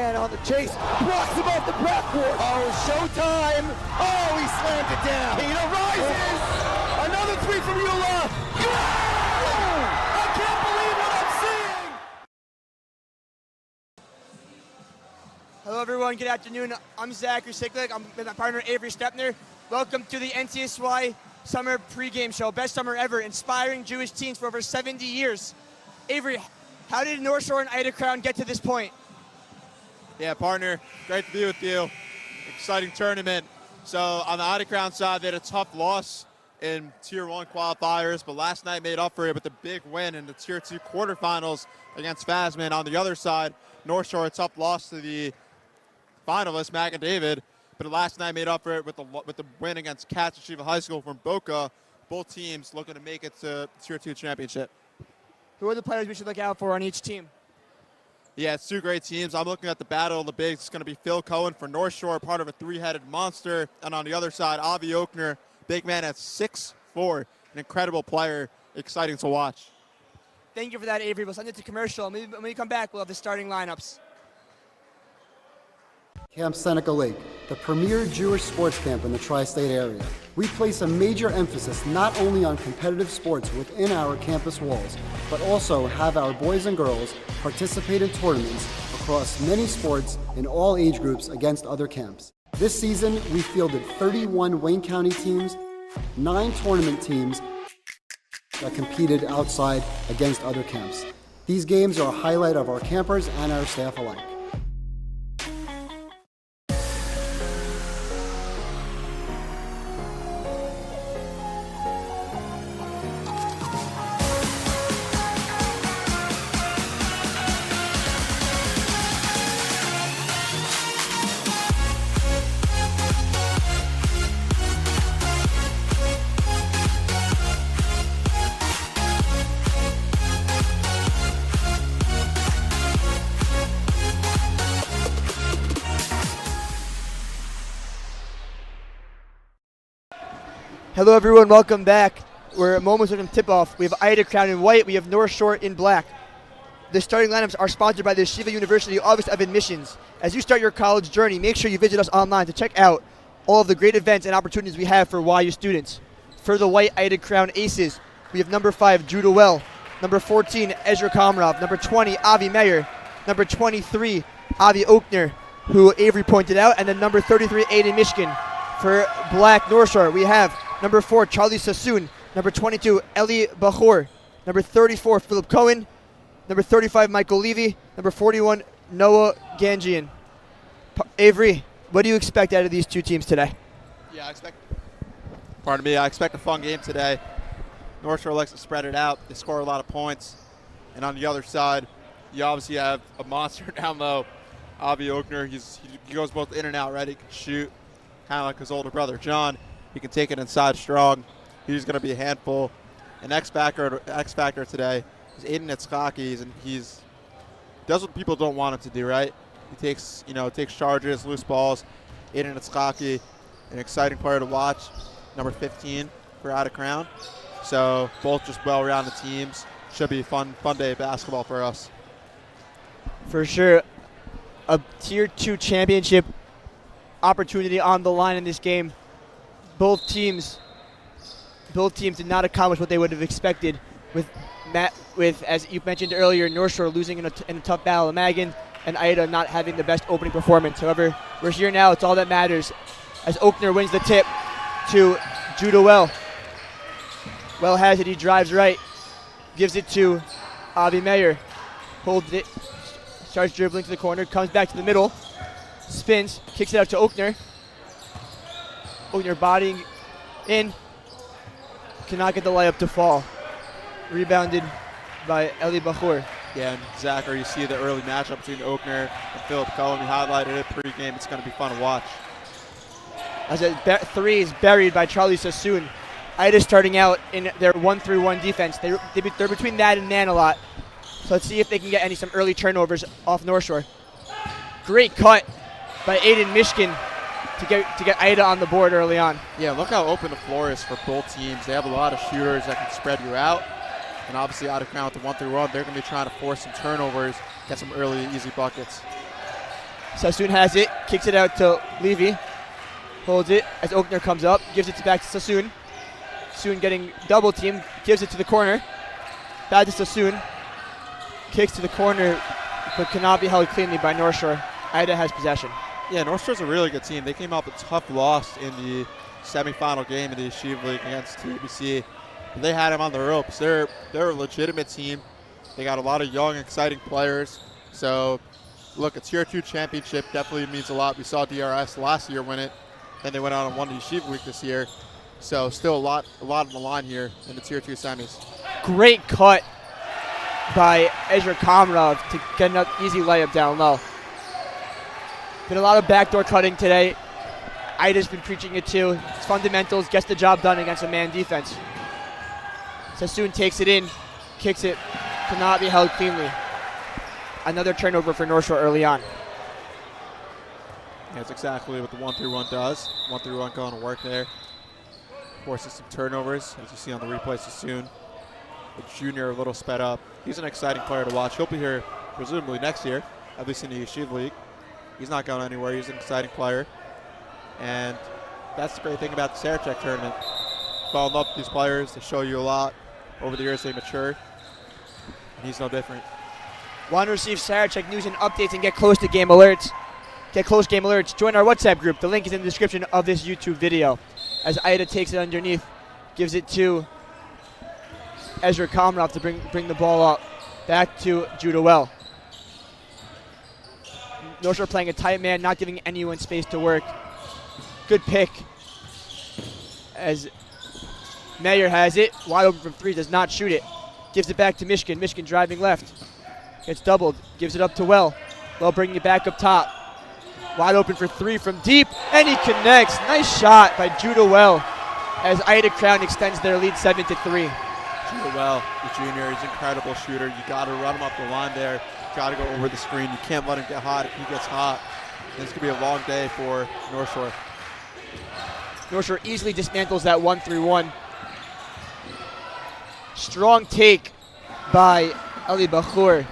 again on the chase. Blocks him off the backboard. Oh, showtime. Oh, he slammed it down. Pino rises. Another three from Eula. I can't believe what I'm seeing. Hello, everyone. Good afternoon. I'm Zachary Siklik. I'm with my partner, Avery Stepner. Welcome to the NCSY Summer Pregame Show. Best summer ever, inspiring Jewish teens for over 70 years. Avery, how did North Shore and Ida Crown get to this point? Yeah, partner, great to be with you. Exciting tournament. So on the Ida Crown side, they had a tough loss in Tier 1 qualifiers, but last night made up for it with a big win in the Tier 2 quarterfinals against Fasman. On the other side, North Shore, a tough loss to the finalists, Mac and David, but last night made up for it with the win against Katz Yeshiva High School from Boca. Both teams looking to make it to Tier 2 championship. Who are the players we should look out for on each team? Yeah, it's two great teams. I'm looking at the battle of the bigs. It's going to be Phil Cohen for North Shore, part of a three-headed monster. And on the other side, Avi Oakner, big man at 6'4", an incredible player, exciting to watch. Thank you for that, Avery. We'll send it to commercial. When we come back, we'll have the starting lineups. Camp Seneca Lake, the premier Jewish sports camp in the tri-state area. We place a major emphasis not only on competitive sports within our campus walls, but also have our boys and girls participate in tournaments across many sports in all age groups against other camps. This season, we fielded 31 Wayne County teams, 9 tournament teams that competed outside against other camps. These games are a highlight of our campers and our staff alike. Hello, everyone. Welcome back. We're moments from tip-off. We have Ida Crown in white. We have North Shore in black. The starting lineups are sponsored by the Yeshiva University Office of Admissions. As you start your college journey, make sure you visit us online to check out all of the great events and opportunities we have for YU students. For the white Ida Crown aces, we have number 5, Judah Well, number 14, Ezra Komrov, number 20, Avi Meyer, number 23, Avi Oakner, who Avery pointed out, and then number 33, Aiden Mishkin. For black North Shore, we have number 4, Charlie Sassoon, number 22, Eli Bachor, number 34, Philip Cohen, number 35, Michael Levy, number 41, Noah Ganjian. Avery, what do you expect out of these two teams today? Yeah, I expect a fun game today. North Shore likes to spread it out. They score a lot of points. And on the other side, you obviously have a monster down low, Avi Oakner. He goes both in and out, right? He can shoot, kind of like his older brother, John. He can take it inside strong. He's going to be a handful. An X factor today is Aiden Itzhaki, and he's does what people don't want him to do, right? He takes charges, loose balls. Aiden Itzhaki, an exciting player to watch. Number 15 for Ida Crown. So both just well-rounded teams. Should be a fun day of basketball for us. For sure, a Tier 2 championship opportunity on the line in this game. Both teams did not accomplish what they would have expected with as you mentioned earlier, North Shore losing in a tough battle of Magan, and Ida not having the best opening performance. However, we're here now. It's all that matters as Oakner wins the tip to Judah Well. Well has it. He drives right, gives it to Avi Meyer, holds it, starts dribbling to the corner, comes back to the middle, spins, kicks it out to Oakner. Oakner bodying in, cannot get the layup to fall. Rebounded by Eli Bachor. Yeah, and Zachary, you see the early matchup between Oakner and Philip Cohen. We highlighted it pregame. It's going to be fun to watch. As a three is buried by Charlie Sassoon. Ida starting out in their 1-3-1 defense. They're between that and man a lot. So let's see if they can get some early turnovers off North Shore. Great cut by Aiden Mishkin to get Ida on the board early on. Yeah, look how open the floor is for both teams. They have a lot of shooters that can spread you out. And obviously Ida Crown with the 1-3-1, they're going to be trying to force some turnovers, get some early easy buckets. Sassoon has it, kicks it out to Levy. Holds it as Oakner comes up, gives it back to Sassoon. Sassoon getting double teamed, gives it to the corner. Back to Sassoon. Kicks to the corner, but cannot be held cleanly by North Shore. Ida has possession. Yeah, North Shore's a really good team. They came out with a tough loss in the semifinal game in the Yeshiva League against TBC. But they had them on the ropes. They're a legitimate team. They got a lot of young, exciting players. So, look, a Tier 2 championship definitely means a lot. We saw DRS last year win it. Then they went on and won the Yeshiva Week this year. So still a lot on the line here in the Tier 2 semis. Great cut by Ezra Komarov to get an easy layup down low. Been a lot of backdoor cutting today. Ida's been preaching it too. It's fundamentals, gets the job done against a man defense. Sassoon takes it in, kicks it, cannot be held cleanly. Another turnover for North Shore early on. That's exactly what the 1-3-1 does. 1-3-1 going to work there. Forces some turnovers, as you see on the replay. Sassoon, the junior, a little sped up. He's an exciting player to watch. He'll be here presumably next year, at least in the Yeshiva League. He's not going anywhere. He's an exciting player. And that's the great thing about the Sarachek tournament. Fall in love with these players. They show you a lot. Over the years, they mature. And he's no different. Want to receive Sarachek news and updates and get close to game alerts? Get close game alerts. Join our WhatsApp group. The link is in the description of this YouTube video. As Ida takes it underneath, gives it to Ezra Komarov to bring the ball up. Back to Judah Well. North Shore playing a tight man, not giving anyone space to work. Good pick. As Mayer has it, wide open from three, does not shoot it. Gives it back to Michigan. Michigan driving left. Gets doubled, gives it up to Well. Well bringing it back up top. Wide open for three from deep, and he connects. Nice shot by Judah Well as Ida Crown extends their lead 7-3. Judah Well, the junior, he's an incredible shooter. You got to run him up the line there. You got to go over the screen. You can't let him get hot. If he gets hot, this could be a long day for North Shore. North Shore easily dismantles that 1-3-1. Strong take by Ali Bachur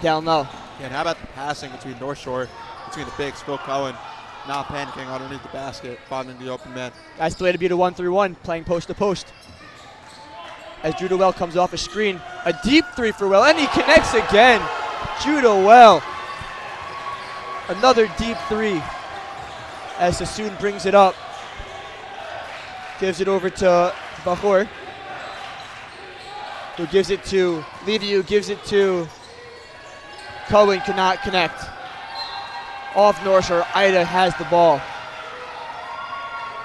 down low. Yeah, and how about the passing between North Shore, between the bigs, Phil Cohen, not panicking underneath the basket, finding the open man. That's the way to beat a 1-3-1, playing post to post. As Judah Well comes off a screen, a deep three for Well, and he connects again. Judah Well, another deep three. As Sassoon brings it up, gives it over to Bachur, who gives it to Levy, who gives it to Cohen, cannot connect. Off North Shore, Ida has the ball.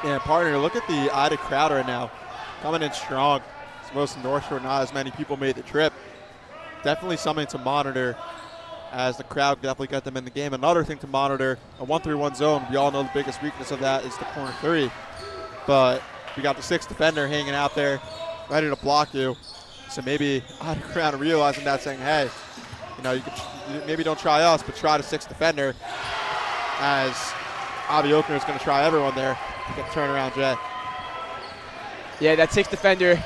Yeah, partner, look at the Ida crowd right now. Coming in strong. It's most of North Shore, not as many people made the trip. Definitely something to monitor as the crowd definitely got them in the game. Another thing to monitor, a 1-3-1 zone. We all know the biggest weakness of that is the corner three. But we got the sixth defender hanging out there, ready to block you. So maybe Ida crowd realizing that, saying, hey, you know, you could maybe don't try us, but try the sixth defender, as Avi Oakner is going to try everyone there to get the turnaround jet. Yeah, that sixth defender,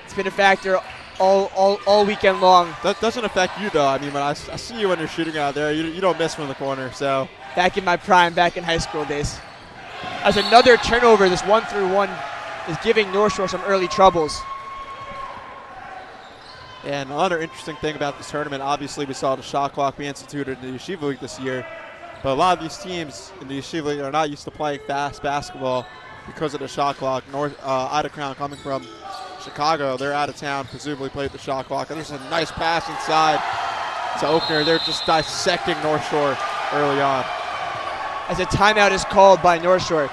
it's been a factor all weekend long. That doesn't affect you, though. I mean, when I see you when you're shooting out there, you don't miss from the corner. So back in my prime, back in high school days. As another turnover, this 1-3-1 is giving North Shore some early troubles. And another interesting thing about this tournament, obviously we saw the shot clock be instituted in the Yeshiva League this year, but a lot of these teams in the Yeshiva League are not used to playing fast basketball because of the shot clock. Ida Crown coming from Chicago, they're out of town, presumably played the shot clock. And there's a nice pass inside to Oakner. They're just dissecting North Shore early on. As a timeout is called by North Shore.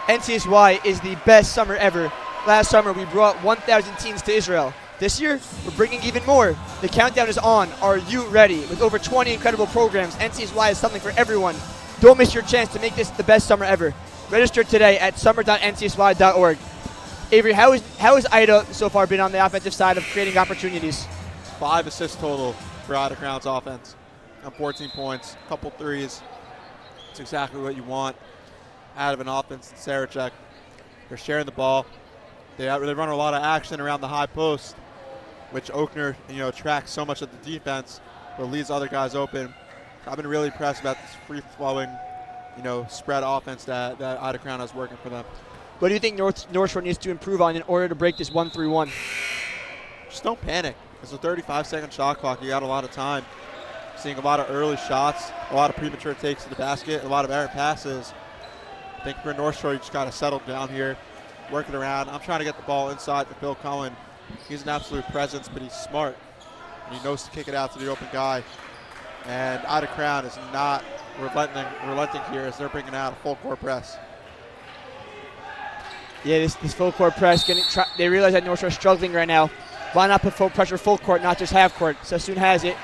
NCSY is the best summer ever. Last summer we brought 1,000 teens to Israel. This year, we're bringing even more. The countdown is on. Are you ready? With over 20 incredible programs, NCSY is something for everyone. Don't miss your chance to make this the best summer ever. Register today at summer.ncsy.org. Avery, how has Ida so far been on the offensive side of creating opportunities? 5 assists total for Ida Crown's offense. On 14 points, a couple threes. It's exactly what you want out of an offense in Sarachek. They're sharing the ball. They run a lot of action around the high post, which Oakner, tracks so much of the defense, but leaves other guys open. I've been really impressed about this free-flowing, spread offense that Ida Crown has working for them. What do you think North Shore needs to improve on in order to break this 1-3-1? Just don't panic. It's a 35-second shot clock. You got a lot of time. Seeing a lot of early shots, a lot of premature takes to the basket, a lot of errant passes. I think for North Shore, you just got to settle down here, work it around. I'm trying to get the ball inside to Phil Cohen. He's an absolute presence, but he's smart. And he knows to kick it out to the open guy. And Ida Crown is not relenting here as they're bringing out a full court press. Yeah, this full court press, they realize that North Shore is struggling right now. Why not put full pressure full court, not just half court? Sassoon has it.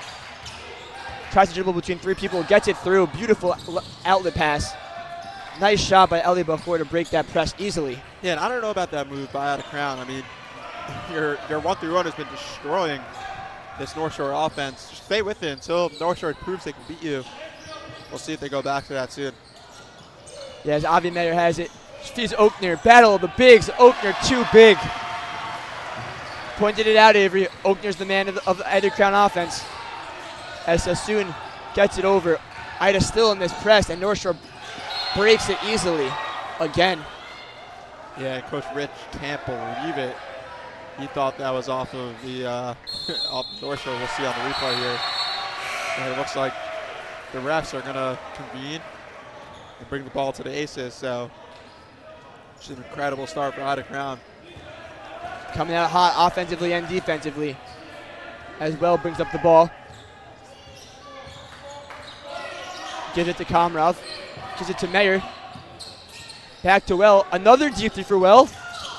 Tries to dribble between three people, gets it through. Beautiful outlet pass. Nice shot by Eli Bachor to break that press easily. Yeah, and I don't know about that move by Ida Crown. I mean, your 1-3-1 has been destroying this North Shore offense. Just stay with it until North Shore proves they can beat you. We'll see if they go back to that soon. Yeah, as Avi Meyer has it. Feeds Oakner. Battle of the bigs. Oakner too big. Pointed it out, Avery. Oakner's the man of the Ida Crown offense. As Sassoon gets it over. Ida still in this press, and North Shore breaks it easily again. Yeah, Coach Rich can't believe it. He thought that was off of the off North Shore. We'll see on the replay here. And it looks like the refs are going to convene and bring the ball to the Aces. So it's an incredible start for Ida Crown. Coming out hot offensively and defensively. As well brings up the ball. Gives it to Komrov. Gives it to Meyer. Back to Well. Another deep three for Well.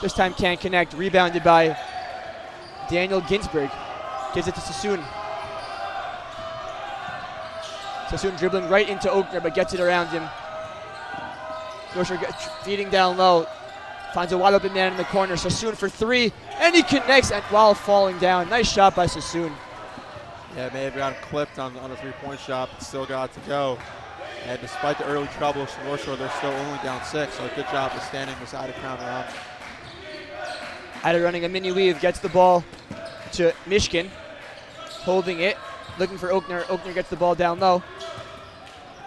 This time can't connect. Rebounded by Daniel Ginsberg. Gives it to Sassoon. Sassoon dribbling right into Oakner, but gets it around him. North Shore feeding down low. Finds a wide open man in the corner. Sassoon for three. And he connects while falling down. Nice shot by Sassoon. Yeah, it may have gotten clipped on a three-point shot, but still got to go. And despite the early troubles from North Shore, they're still only down 6. So a good job of standing this Ida Crown around. Ida running a mini weave, gets the ball to Mishkin. Holding it, looking for Oakner. Oakner gets the ball down low.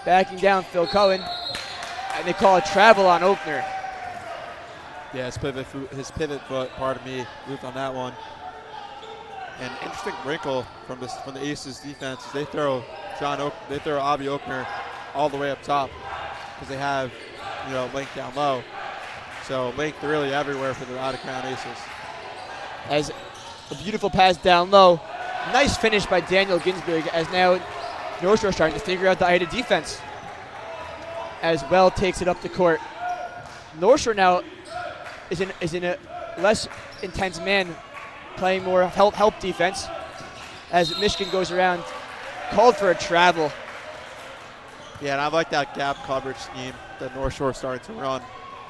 Backing down, Phil Cohen. And they call a travel on Oakner. Yeah, his pivot foot, pardon me, moved on that one. An interesting wrinkle from the Aces defense is they throw Avi Oakner all the way up top because they have length down low. So length really everywhere for the Ida Crown Aces. As a beautiful pass down low. Nice finish by Daniel Ginsberg as now North Shore starting to figure out the Ida defense. As Well takes it up the court. North Shore now is in a less intense man, playing more help defense. As Michigan goes around, called for a travel. Yeah, and I like that gap coverage scheme that North Shore started to run.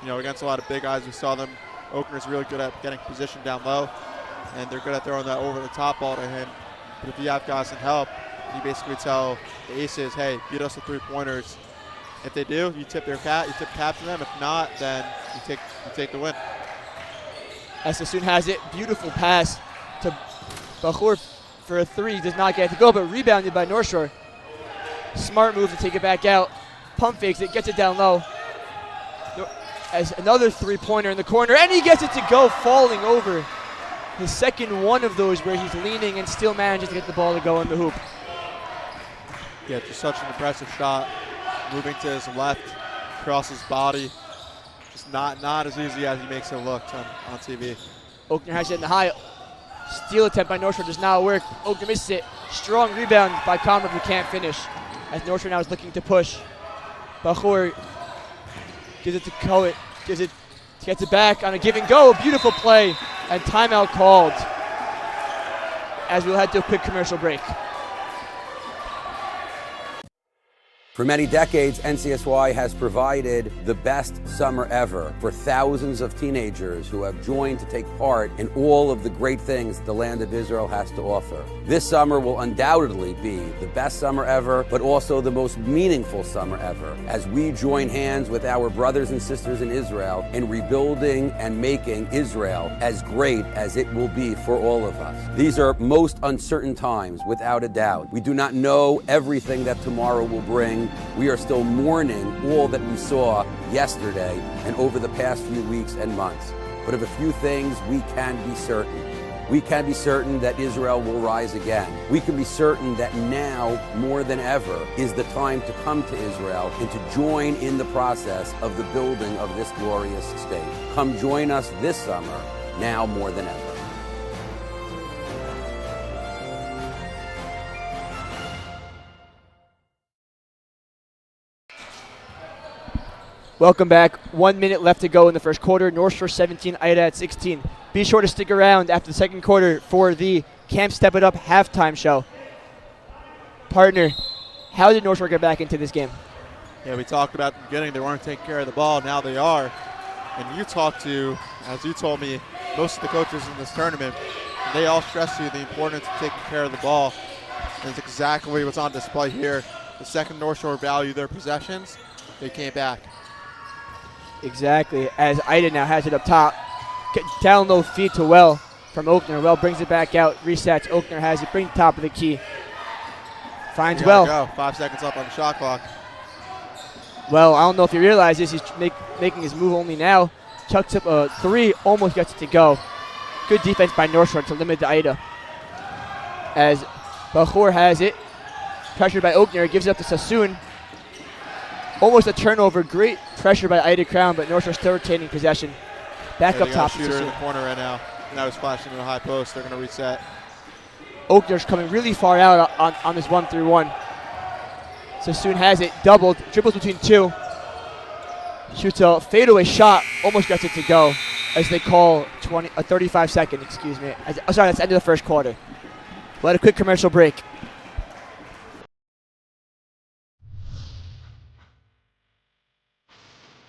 Against a lot of big guys, we saw them. Oakner's really good at getting position down low, and they're good at throwing that over the top ball to him. But if you have guys in help, you basically tell the Aces, hey, beat us with three-pointers. If they do, you tip cap to them. If not, then you take the win. As Sassoon has it, beautiful pass to Bachor for a three. Does not get it to go, but rebounded by North Shore. Smart move to take it back out. Pump fakes it, gets it down low. As another three-pointer in the corner, and he gets it to go, falling over. His second one of those where he's leaning and still manages to get the ball to go in the hoop. Yeah, just such an impressive shot. Moving to his left, across his body. Just not as easy as he makes it look on TV. Oakner has it in the high. Steal attempt by North Shore does not work. Oakner misses it. Strong rebound by Comrade who can't finish. As North Shore now is looking to push. Bachor gives it to Cohen. Gets it back on a give and go. Beautiful play. And timeout called. As we'll head to a quick commercial break. For many decades, NCSY has provided the best summer ever for thousands of teenagers who have joined to take part in all of the great things the land of Israel has to offer. This summer will undoubtedly be the best summer ever, but also the most meaningful summer ever, as we join hands with our brothers and sisters in Israel in rebuilding and making Israel as great as it will be for all of us. These are most uncertain times, without a doubt. We do not know everything that tomorrow will bring. We are still mourning all that we saw yesterday and over the past few weeks and months. But of a few things we can be certain. We can be certain that Israel will rise again. We can be certain that now, more than ever, is the time to come to Israel and to join in the process of the building of this glorious state. Come join us this summer, now more than ever. Welcome back. 1 minute left to go in the first quarter. North Shore 17, Ida at 16. Be sure to stick around after the second quarter for the Camp Step It Up halftime show. Partner, how did North Shore get back into this game? Yeah, we talked about at the beginning they weren't taking care of the ball. Now they are. And you talked to, as you told me, most of the coaches in this tournament, they all stress to you the importance of taking care of the ball. And it's exactly what's on display here. The second North Shore valued their possessions, they came back. Exactly, as Ida now has it up top. Down low feed to Well from Oakner. Well brings it back out, resets. Oakner has it, bring top of the key. Finds Well. Go. 5 seconds up on the shot clock. Well, I don't know if you realize this, he's making his move only now. Chucks up a three, almost gets it to go. Good defense by North Shore to limit the Ida. As Bachor has it, pressured by Oakner, gives it up to Sassoon. Almost a turnover, great pressure by Ida Crown, but North Shore still retaining possession. Back up top. Shooter in the corner right now. Now he's flashing in the high post. They're going to reset. Oakner's coming really far out on this 1-3-1. Sassoon has it, doubled, dribbles between two. Shoots a fadeaway shot, almost gets it to go, as they call 35 second, excuse me. Sorry, that's the end of the first quarter. We'll have a quick commercial break.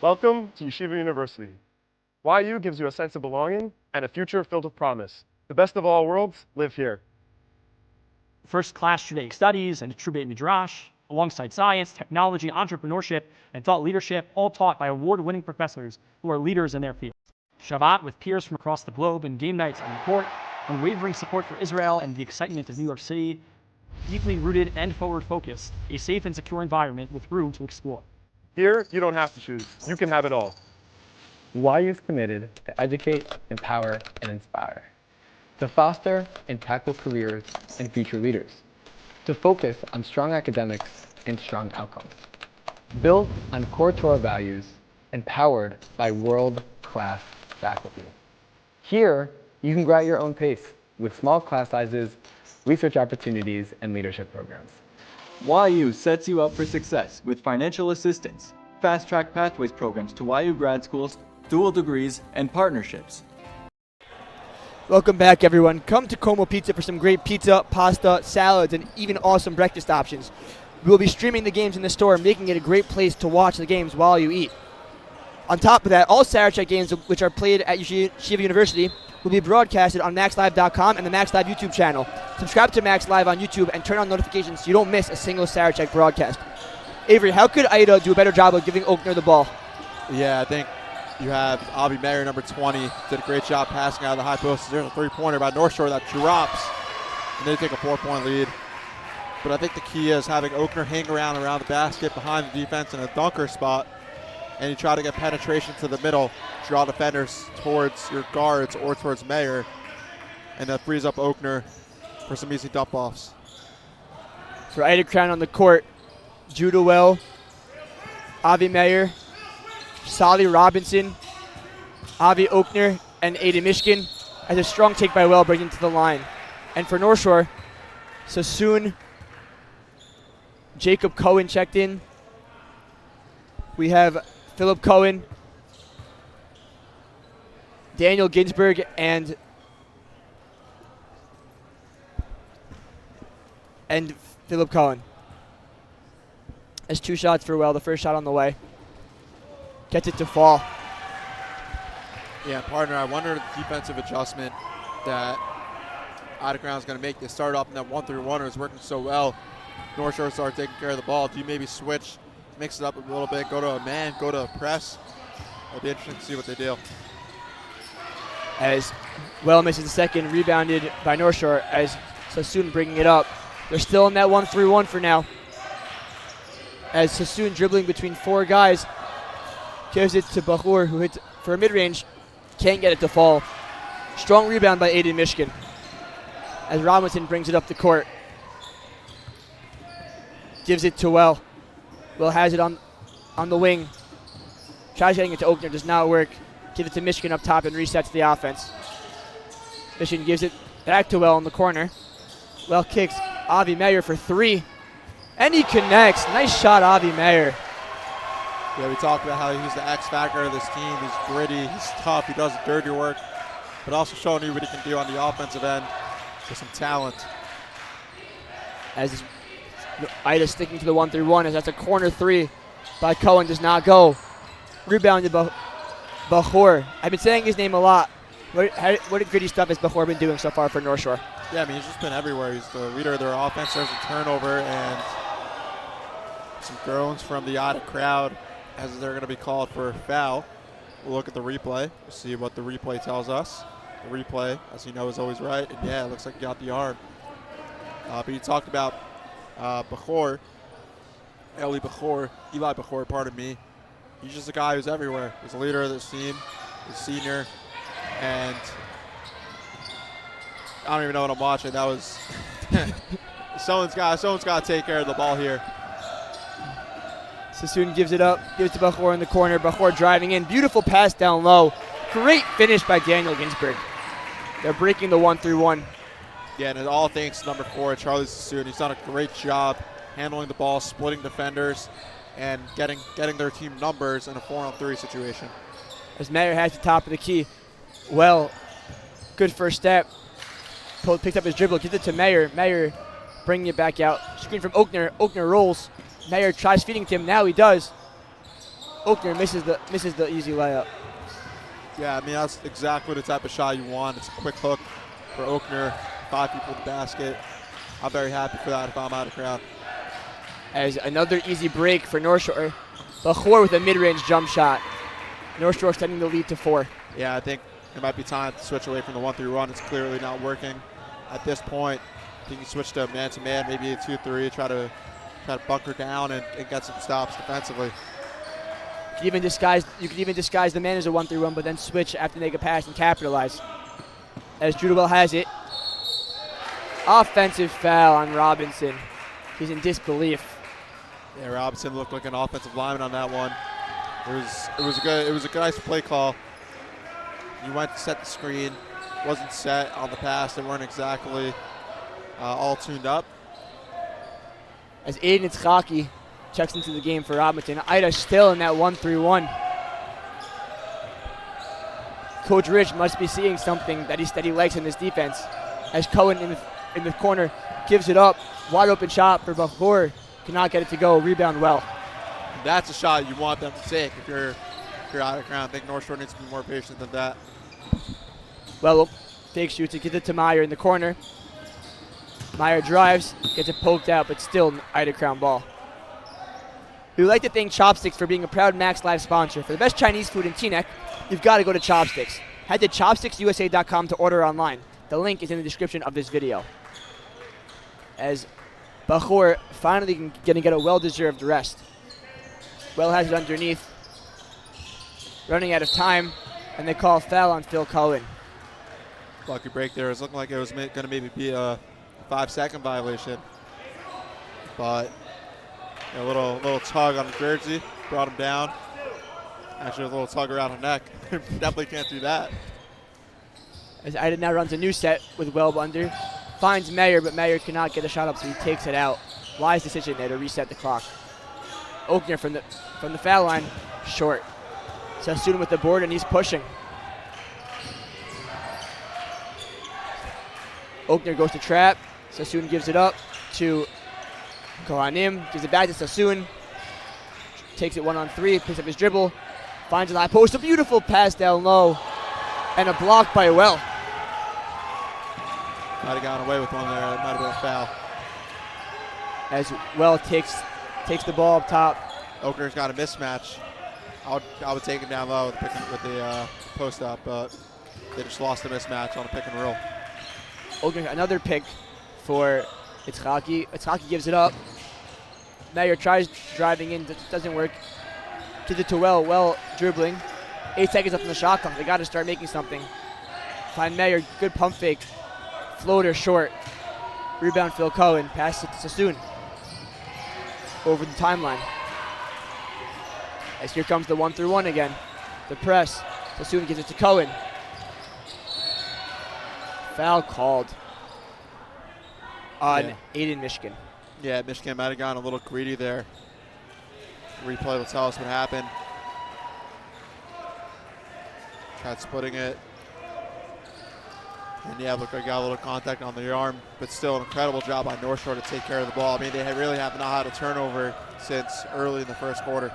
Welcome to Yeshiva University. YU gives you a sense of belonging and a future filled with promise. The best of all worlds live here. First-class Judaic studies and true Beit Midrash, alongside science, technology, entrepreneurship, and thought leadership, all taught by award-winning professors who are leaders in their field. Shabbat with peers from across the globe and game nights on the court, unwavering support for Israel and the excitement of New York City, deeply rooted and forward-focused, a safe and secure environment with room to explore. Here, you don't have to choose. You can have it all. YU is committed to educate, empower, and inspire, to foster and tackle careers and future leaders, to focus on strong academics and strong outcomes, built on core Torah values, empowered by world-class faculty. Here, you can grow at your own pace with small class sizes, research opportunities, and leadership programs. YU sets you up for success with financial assistance, fast-track pathways programs to YU grad schools, dual degrees, and partnerships. Welcome back, everyone. Come to Como Pizza for some great pizza, pasta, salads, and even awesome breakfast options. We will be streaming the games in the store, making it a great place to watch the games while you eat. On top of that, all Sarachek games which are played at Yeshiva University will be broadcasted on MaxLive.com and the MaxLive YouTube channel. Subscribe to MaxLive on YouTube and turn on notifications so you don't miss a single Sarachek broadcast. Avery, how could Ida do a better job of giving Oakner the ball? Yeah, I think you have Avi Mayer, number 20, did a great job passing out of the high post. There's a three-pointer by North Shore that drops, and they take a 4-point lead. But I think the key is having Oakner hang around the basket behind the defense in a dunker spot, and you try to get penetration to the middle, draw defenders towards your guards or towards Mayer, and that frees up Oakner for some easy dump-offs. For Ida Crown on the court, Judah Well, Avi Mayer, Sally Robinson, Avi Oakner, and Ada Mishkin, as a strong take by Well brings into the line. And for North Shore, Sassoon, Jacob Cohen checked in. We have Philip Cohen, Daniel Ginsberg, and Philip Cohen. As 2 shots for Well, the first shot on the way. Gets it to fall. Yeah, partner, I wonder the defensive adjustment that Eitan is going to make. They start off in that 1-3-1 is working so well. North Shore started taking care of the ball. Do you maybe switch, mix it up a little bit, go to a man, go to a press? It'll be interesting to see what they do. As Well misses the second, rebounded by North Shore as Sassoon bringing it up. They're still in that 1-3-1 for now. As Sassoon dribbling between 4 guys, gives it to Bahur, who hits for a mid-range, can't get it to fall. Strong rebound by Eitan Michigan. As Robinson brings it up the court. Gives it to Well. Well has it on the wing. Tries getting it to Oakner, does not work. Gives it to Michigan up top and resets the offense. Michigan gives it back to Well in the corner. Well kicks Avi Meyer for 3. And he connects. Nice shot, Avi Meyer. Yeah, we talked about how he's the X factor of this team. He's gritty, he's tough, he does the dirty work, but also showing you what he can do on the offensive end with some talent. As Ida sticking to the 1-3-1, as that's a corner 3 by Cohen, does not go. Rebounded by Bahur. I've been saying his name a lot. What gritty stuff has Bahur been doing so far for North Shore? Yeah, I mean, he's just been everywhere. He's the leader of their offense. There's a turnover and some groans from the Ida crowd as they're going to be called for a foul. We'll look at the replay, see what the replay tells us. The replay, as you know, is always right. And yeah, it looks like he got the arm. But you talked about Bahur, Eli Bahur, pardon me. He's just a guy who's everywhere. He's the leader of this team. He's a senior. And I don't even know what I'm watching. That was someone's got to take care of the ball here. Sassoon gives it up, gives it to Bahur in the corner. Bahur driving in. Beautiful pass down low. Great finish by Daniel Ginsberg. They're breaking the 1-3-1. Yeah, and all thanks to number 4, Charlie Sassoon. He's done a great job handling the ball, splitting defenders, and getting their team numbers in a 4-on-3 situation. As Meyer has the top of the key. Well, good first step. Picked up his dribble, gives it to Meyer. Meyer bringing it back out. Screen from Oakner. Oakner rolls. Meyer tries feeding to him. Now he does. Oakner misses the easy layup. Yeah, I mean, that's exactly the type of shot you want. It's a quick hook for Oakner. 5 people in the basket. I'm very happy for that if I'm out of crowd. As another easy break for North Shore. Bahur with a mid-range jump shot. North Shore extending the lead to 4. Yeah, I think it might be time to switch away from the 1-3-1. It's clearly not working at this point. I think you switch to man-to-man, maybe a 2-3, try to bunker down and get some stops defensively. You could even disguise the man as a 1-3-1, but then switch after they make a pass and capitalize. As Judawell has it. Offensive foul on Robinson. He's in disbelief. Yeah, Robinson looked like an offensive lineman on that one. It was a good nice play call. You went to set the screen, wasn't set on the pass. They weren't exactly all tuned up. As Aiden Itzhaki checks into the game for Robinson. Ida still in that 1-3-1. Coach Rich must be seeing something that he likes in this defense. As Cohen in the corner gives it up. Wide open shot for Bahur. Cannot get it to go. Rebound Well. That's a shot you want them to take if you're out of ground. I think North Shore needs to be more patient than that. Well, fake shoots to get it to Meyer in the corner. Meyer drives, gets it poked out, but still an Ida Crown ball. We would like to thank Chopsticks for being a proud Max Live sponsor. For the best Chinese food in Teaneck, you've got to go to Chopsticks. Head to chopsticksusa.com to order online. The link is in the description of this video. As Bahur finally going to get a well-deserved rest. Well has it underneath. Running out of time, and they call a foul on Phil Cohen. Lucky break there. It was looking like it was going to maybe be a 5-second violation. But a little tug on the jersey brought him down. Actually, a little tug around the neck. Definitely can't do that. As Ida now runs a new set with Welb under. Finds Meyer, but Meyer cannot get a shot up, so he takes it out. Wise decision there to reset the clock. Oakner from the foul line, short. Sassoon with the board, and he's pushing. Oakner goes to trap. Sassoon gives it up to Kohanim. Gives it back to Sassoon. takes it 1-on-3, picks up his dribble, finds a high post, a beautiful pass down low, and a block by Well. Might have gotten away with one there. It might have been a foul. As Well takes the ball up top. Oakner's got a mismatch. I would take him down low with the post up, but they just lost the mismatch on a pick and roll. Oakner, another pick for Itzhaki. Itzhaki gives it up. Mayer tries driving in, doesn't work. Gives it to Well. Well dribbling. 8 seconds left on the shot clock. They got to start making something. Find Mayer. Good pump fake. Floater short. Rebound Phil Cohen. Pass it to Sassoon. Over the timeline. As here comes the 1-through-1 again. The press. Sassoon gives it to Cohen. Foul called on Eitan, Michigan. Yeah, Michigan might have gone a little greedy there. Replay will tell us what happened. Tried splitting it. And yeah, look, I got a little contact on the arm, but still an incredible job by North Shore to take care of the ball. I mean, they really have not had a turnover since early in the first quarter.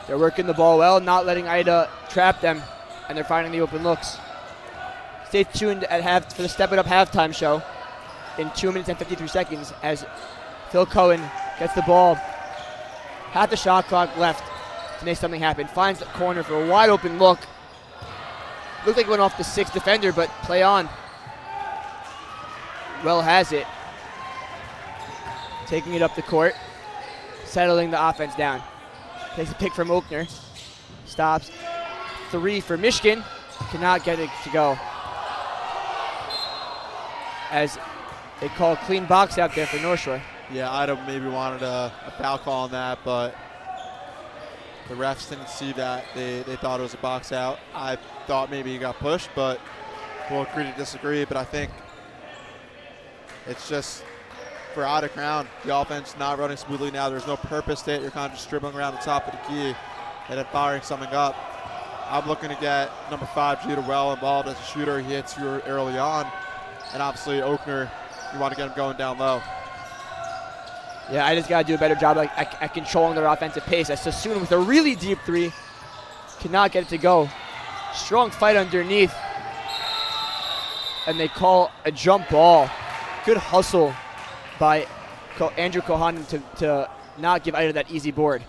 They're working the ball well, not letting Ida trap them, and they're finding the open looks. Stay tuned for the Step It Up halftime show in 2 minutes and 53 seconds as Phil Cohen gets the ball. Half the shot clock left to make something happen. Finds the corner for a wide open look. Looked like it went off the 6th defender, but play on. Well has it. Taking it up the court. Settling the offense down. Takes a pick from Oakner. Stops. 3 for Michigan. Cannot get it to go. As they call a clean box out there for North Shore. Yeah, Ida maybe wanted a foul call on that, but the refs didn't see that. They thought it was a box out. I thought maybe he got pushed, but we'll agree to disagree. But I think it's just for Ida Crown, the offense not running smoothly now. There's no purpose to it. You're kind of just dribbling around the top of the key and then firing something up. I'm looking to get number 5, Judah Well, involved as a shooter. He hits you early on. And obviously Oakner, you want to get him going down low. Yeah, I just got to do a better job at controlling their offensive pace. As Sassoon with a really deep 3. Cannot get it to go. Strong fight underneath. And they call a jump ball. Good hustle by Andrew Kohanen to not give Ida that easy board.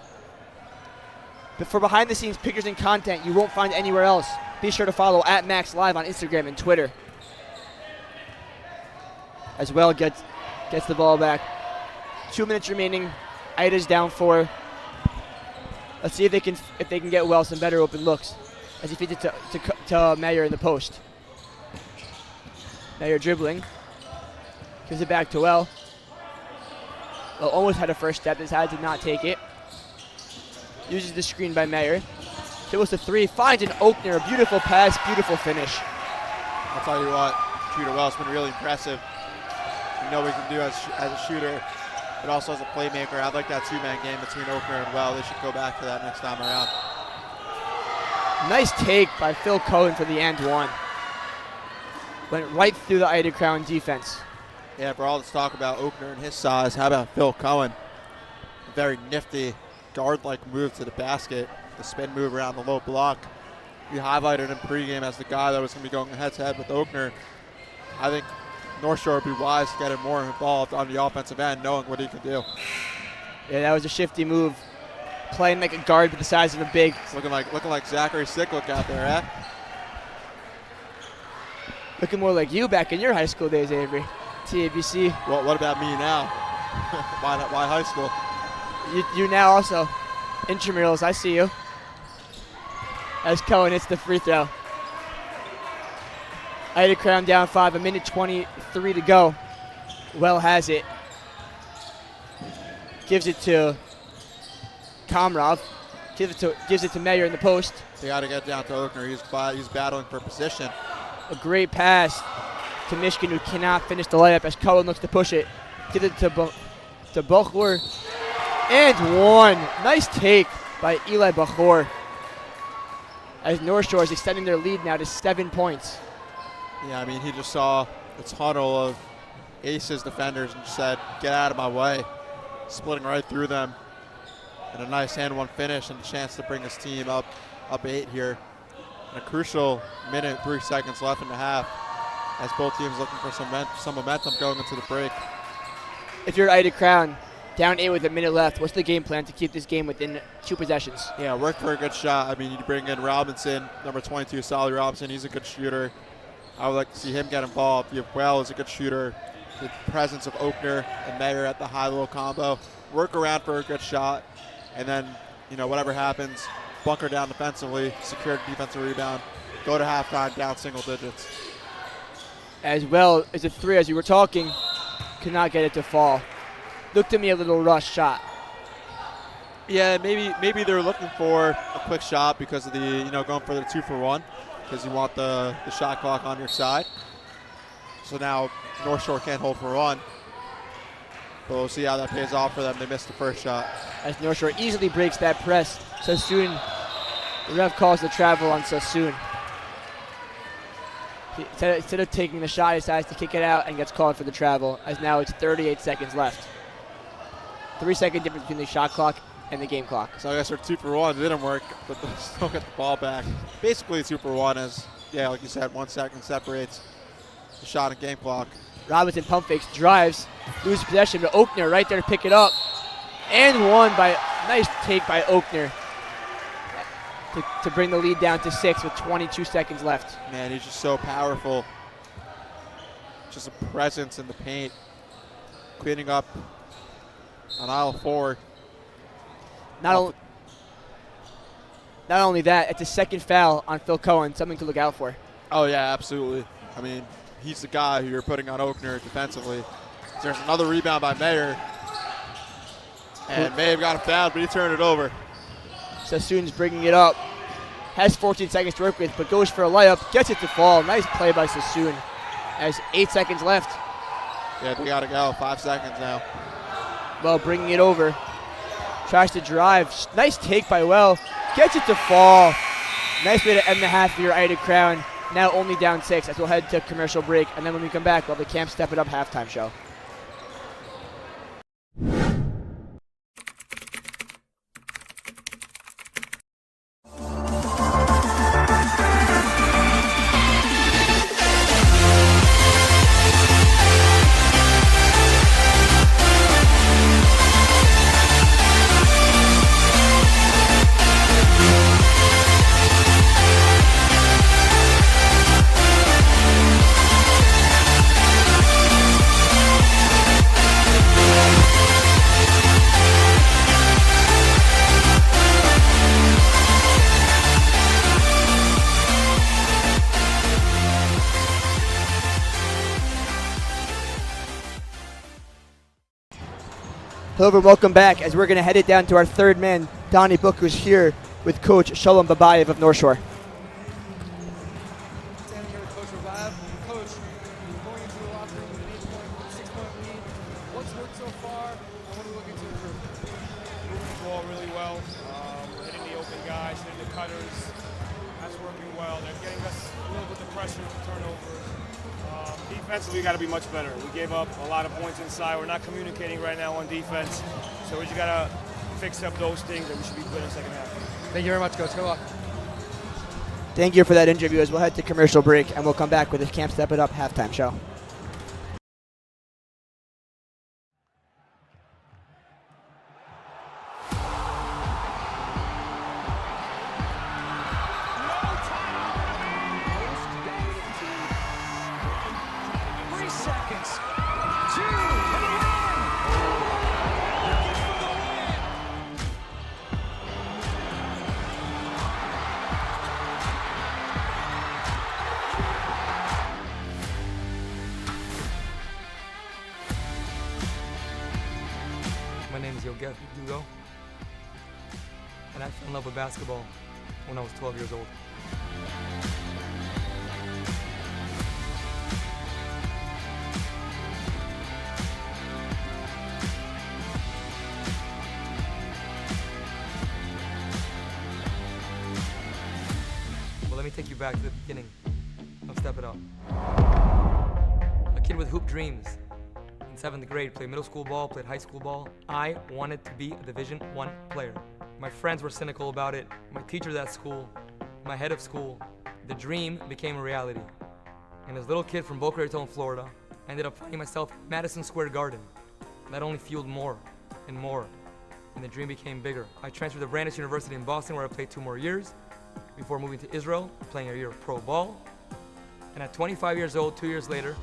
But for behind the scenes pictures and content you won't find anywhere else, be sure to follow @MaxLive on Instagram and Twitter. As Well gets the ball back. 2 minutes remaining. Ida's down 4. Let's see if they can get Well some better open looks as he feeds it to Mayer in the post. Mayer dribbling. Gives it back to Well. Well, almost had a first step. Decided to not take it. Uses the screen by Mayer. Dribbles to 3. Finds an Oakner. A beautiful pass. Beautiful finish. I'll tell you what, Judah Well's been really impressive. You know what he can do as a shooter, but also as a playmaker. I'd like that 2-man game between Oakner and Well. They should go back to that next time around. Nice take by Phil Cohen for the and 1. Went right through the Ida Crown defense. Yeah, for all this talk about Oakner and his size, how about Phil Cohen? A very nifty guard-like move to the basket. The spin move around the low block. We highlighted him pregame as the guy that was going to be going head-to-head with Oakner. I think North Shore would be wise to get him more involved on the offensive end, knowing what he can do. Yeah, that was a shifty move. Playing like a guard with the size of a big. It's looking like Zachary Sicklick out there, eh? Looking more like you back in your high school days, Avery. TABC. What about me now? Why high school? You now also. Intramurals, I see you. As Cohen hits the free throw. Ida Crown down 5, 1:23 to go. Well has it. Gives it to Komrov. Gives it to Mayer in the post. They got to get down to Oakner. He's battling for position. A great pass to Michigan, who cannot finish the layup as Cohen looks to push it. Gives it to Bachor. And 1. Nice take by Eli Bachor. As North Shore is extending their lead now to 7 points. Yeah, I mean, he just saw a tunnel of Aces defenders and said, get out of my way. Splitting right through them. and a nice hand-one finish and a chance to bring his team up 8 here. And a crucial minute, 3 seconds left in the half as both teams looking for some momentum going into the break. If you're Ida Crown, down 8 with a minute left, what's the game plan to keep this game within 2 possessions? Yeah, work for a good shot. I mean, you bring in Robinson, number 22, Solly Robinson. He's a good shooter. I would like to see him get involved. You have Well is a good shooter. The presence of Oakner and Mayer at the high-low combo. Work around for a good shot, and then, whatever happens, bunker down defensively, secure the defensive rebound, go to halftime down single digits. As well as a 3, as you were talking, could not get it to fall. Looked to me a little rush shot. Yeah, maybe they're looking for a quick shot because of the, going for the 2-for-1, because you want the shot clock on your side. So now North Shore can't hold for 1. But we'll see how that pays off for them. They missed the first shot. As North Shore easily breaks that press, Sassoon, the ref calls the travel on Sassoon. Instead of taking the shot, he decides to kick it out and gets called for the travel, as now it's 38 seconds left. 3-second difference between the shot clock and the game clock. So I guess their 2-for-1 didn't work, but they still get the ball back. Basically 2-for-1 is, like you said, 1 second separates the shot and game clock. Robinson pump fakes, drives, loses possession, but Oakner right there to pick it up. And won by, nice take by Oakner to bring the lead down to 6 with 22 seconds left. Man, he's just so powerful. Just a presence in the paint. Cleaning up on aisle 4. Not only that, it's a second foul on Phil Cohen, something to look out for. Oh, yeah, absolutely. I mean, he's the guy who you're putting on Oakner defensively. There's another rebound by Mayer. And may have got a foul, but he turned it over. Sassoon's bringing it up. Has 14 seconds to work with, but goes for a layup. Gets it to fall. Nice play by Sassoon. Has 8 seconds left. Yeah, they got to go. 5 seconds now. Well, bringing it over. Tries to drive. Nice take by Well. Gets it to fall. Nice way to end the half for your Ida Crown. Now only down 6 as we'll head to commercial break. And then when we come back, we'll have the Camp Step It Up halftime show. Hello and welcome back as we're going to head it down to our third man, Donnie Book, who's here with Coach Shalom Babayev of North Shore. Standing here with Coach Babayev. Coach, going into the locker room with an 8-point, 6-point lead. What's worked so far, and what are we looking to improve? Moving the ball really well, hitting the open guys, hitting the cutters. That's working well. They're getting us a little bit of pressure to turnovers. Defensively, we got to be much better. We gave up a lot of points inside. We're not communicating right now on defense, so we just got to fix up those things, and we should be good in the second half. Thank you very much, Coach. Good luck. Thank you for that interview as we'll head to commercial break and we'll come back with the Camp Step It Up halftime show. My name is Yosef, and I fell in love with basketball when I was 12 years old. Well, let me take you back to the beginning of Step It Up. A kid with hoop dreams, In 7th grade, played middle school ball, played high school ball. I wanted to be a Division I player. My friends were cynical about it. My teachers at school, my head of school. The dream became a reality. And as a little kid from Boca Raton, Florida, I ended up finding myself at Madison Square Garden. That only fueled more and more, and the dream became bigger. I transferred to Brandeis University in Boston, where I played 2 more years before moving to Israel, playing a year of pro ball. And at 25 years old, 2 years later,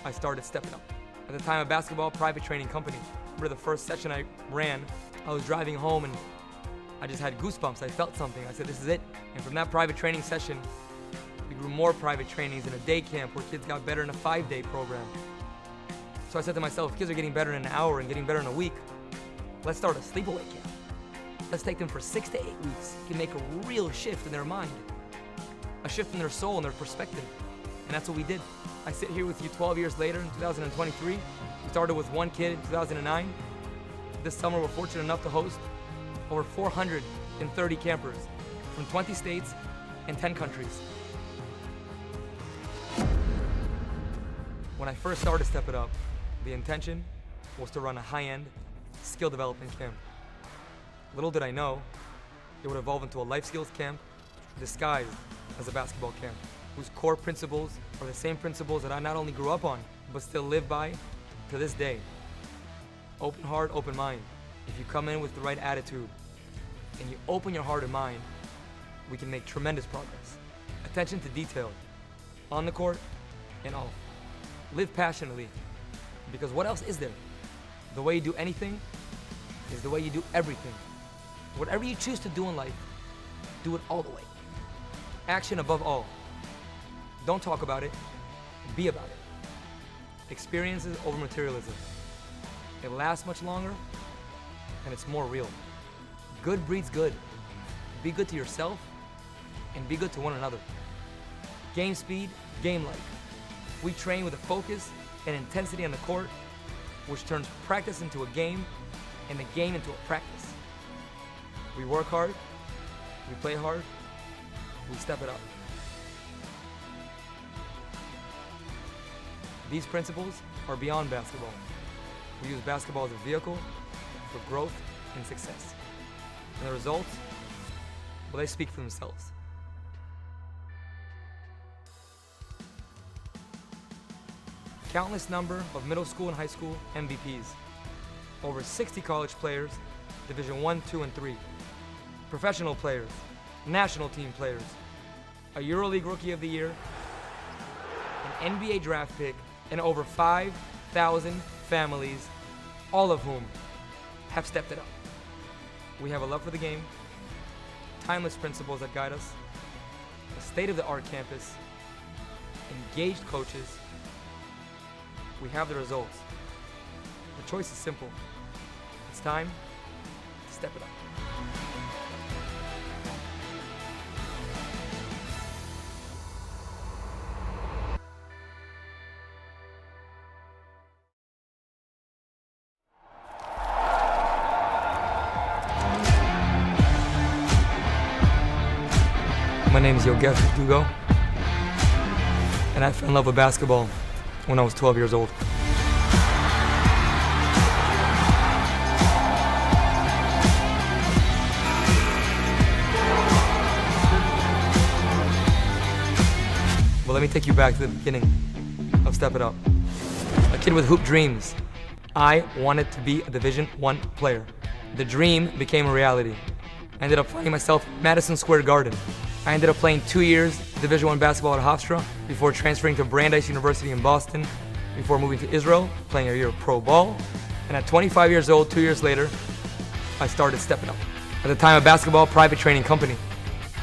I started stepping up. At the time, a basketball private training company. Remember the first session I ran, I was driving home and I just had goosebumps. I felt something. I said, this is it. And from that private training session, we grew more private trainings in a day camp where kids got better in a 5-day program. So I said to myself, if kids are getting better in an hour and getting better in a week, let's start a sleepaway camp. Let's take them for 6 to 8 weeks. It can make a real shift in their mind, a shift in their soul and their perspective. And that's what we did. I sit here with you 12 years later in 2023. We started with 1 kid in 2009. This summer, we're fortunate enough to host over 430 campers from 20 states and 10 countries. When I first started Step It Up, the intention was to run a high-end skill development camp. Little did I know, it would evolve into a life skills camp disguised as a basketball camp, whose core principles are the same principles that I not only grew up on, but still live by to this day. Open heart, open mind. If you come in with the right attitude and you open your heart and mind, we can make tremendous progress. Attention to detail, on the court and off. Live passionately, because what else is there? The way you do anything is the way you do everything. Whatever you choose to do in life, do it all the way. Action above all. Don't talk about it, be about it. Experiences over materialism. It lasts much longer, and it's more real. Good breeds good. Be good to yourself, and be good to one another. Game speed, game life. We train with a focus and intensity on the court, which turns practice into a game, and the game into a practice. We work hard, we play hard, we step it up. These principles are beyond basketball. We use basketball as a vehicle for growth and success. And the results, well, they speak for themselves. Countless number of middle school and high school MVPs. Over 60 college players, Division I, II, and III. Professional players, national team players, a EuroLeague Rookie of the Year, an NBA draft pick, and over 5,000 families, all of whom have stepped it up. We have a love for the game, timeless principles that guide us, a state-of-the-art campus, engaged coaches. We have the results. The choice is simple. It's time to step it up. My name is Yosef Dugo, and I fell in love with basketball when I was 12 years old. Well, let me take you back to the beginning of Step It Up. A kid with hoop dreams. I wanted to be a Division I player. The dream became a reality. I ended up finding myself at Madison Square Garden. I ended up playing 2 years Division I basketball at Hofstra before transferring to Brandeis University in Boston, before moving to Israel, playing a year of pro ball. And at 25 years old, 2 years later, I started stepping up. At the time, a basketball private training company.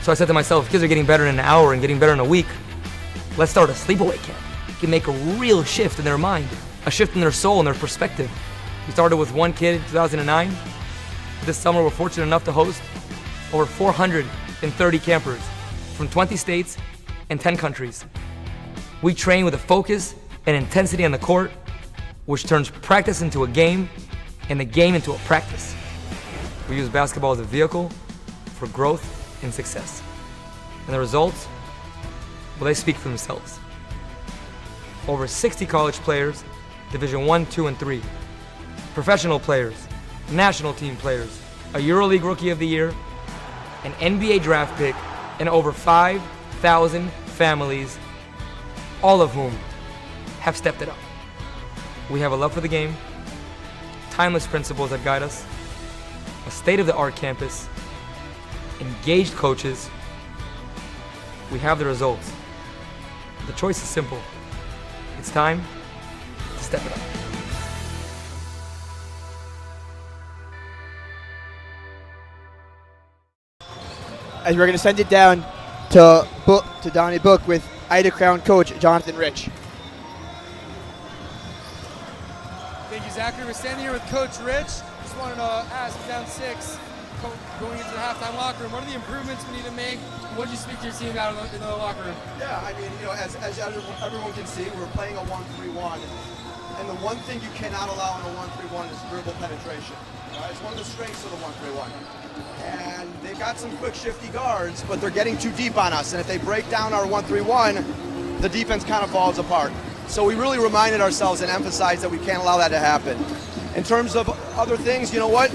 So I said to myself, if kids are getting better in an hour and getting better in a week, let's start a sleepaway camp. It can make a real shift in their mind, a shift in their soul and their perspective. We started with 1 kid in 2009. This summer, we're fortunate enough to host over 430 campers from 20 states and 10 countries. We train with a focus and intensity on the court, which turns practice into a game and the game into a practice. We use basketball as a vehicle for growth and success. And the results, well, they speak for themselves. Over 60 college players, Division 1, 2, and 3. Professional players, national team players, a EuroLeague Rookie of the Year, an NBA draft pick, and over 5,000 families, all of whom have stepped it up. We have a love for the game, timeless principles that guide us, a state-of-the-art campus, engaged coaches. We have the results. The choice is simple. It's time to step it up. As we're going to send it down to Donnie Book with Ida Crown coach Jonathan Rich. Thank you, Zachary. We're standing here with Coach Rich. Just wanted to ask, down 6, going into the halftime locker room, what are the improvements we need to make? What did you speak to your team about in the locker room? Yeah, I mean, as everyone can see, we're playing a 1-3-1. And the one thing you cannot allow in a 1-3-1 is dribble penetration. It's one of the strengths of the 1-3-1. And they've got some quick, shifty guards, but they're getting too deep on us. And if they break down our 1-3-1, the defense kind of falls apart. So we really reminded ourselves and emphasized that we can't allow that to happen. In terms of other things, you know what?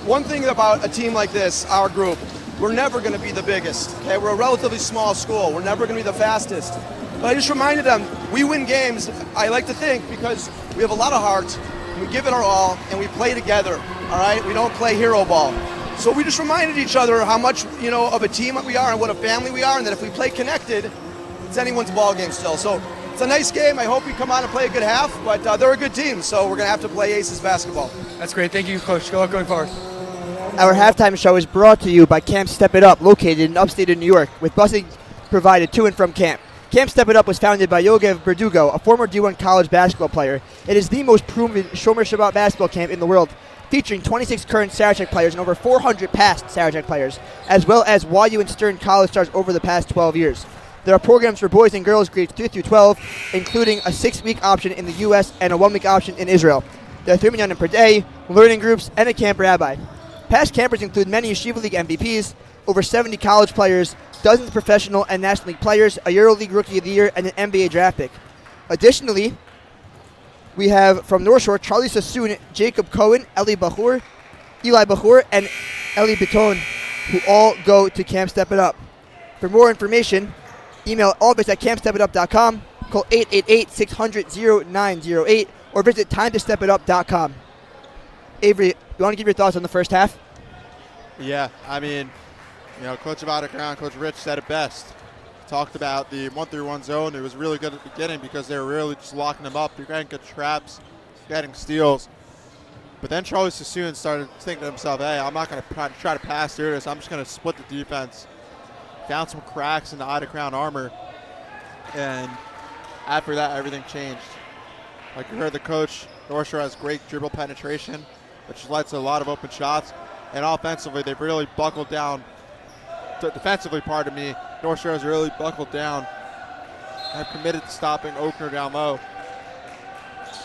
One thing about a team like this, our group, we're never going to be the biggest. Okay, we're a relatively small school. We're never going to be the fastest. But I just reminded them, we win games, I like to think, because we have a lot of heart, we give it our all, and we play together, all right? We don't play hero ball. So we just reminded each other how much, of a team we are and what a family we are, and that if we play connected, it's anyone's ball game still. So it's a nice game. I hope we come on and play a good half, but they're a good team, so we're going to have to play Aces basketball. That's great. Thank you, Coach. Good luck going forward. Our halftime show is brought to you by Camp Step It Up, located in upstate New York, with busing provided to and from camp. Camp Step It Up was founded by Yogev Berdugo, a former D1 college basketball player. It is the most proven Shomer Shabbat basketball camp in the world, featuring 26 current Sarachek players and over 400 past Sarachek players, as well as YU and Stern college stars over the past 12 years. There are programs for boys and girls grades 3 through 12, including a 6-week option in the U.S. and a 1-week option in Israel. There are 3 minyanim per day, learning groups, and a camp rabbi. Past campers include many Yeshiva League MVPs, over 70 college players, dozens of professional and National League players, a EuroLeague Rookie of the Year, and an NBA draft pick. Additionally, we have from North Shore, Charlie Sassoon, Jacob Cohen, Eli Bachur, and Eli Beton, who all go to Camp Step It Up. For more information, email allbits@campstepitup.com, call 888-600-0908, or visit timetostepitup.com. Avery, you want to give your thoughts on the first half? Yeah, I mean, Coach Avada, Coach Rich said it best. Talked about the 1-3-1 zone. It was really good at the beginning because they were really just locking them up. You're getting good traps, getting steals. But then Charlie Sassoon started thinking to himself, hey, I'm not going to try to pass through this. I'm just going to split the defense. Found some cracks in the Ida Crown armor. And after that, everything changed. Like you heard the coach, North Shore has great dribble penetration, which led to a lot of open shots. And offensively, they've really buckled down. Defensively, pardon me, North Shore has really buckled down. Have committed to stopping Oakner down low.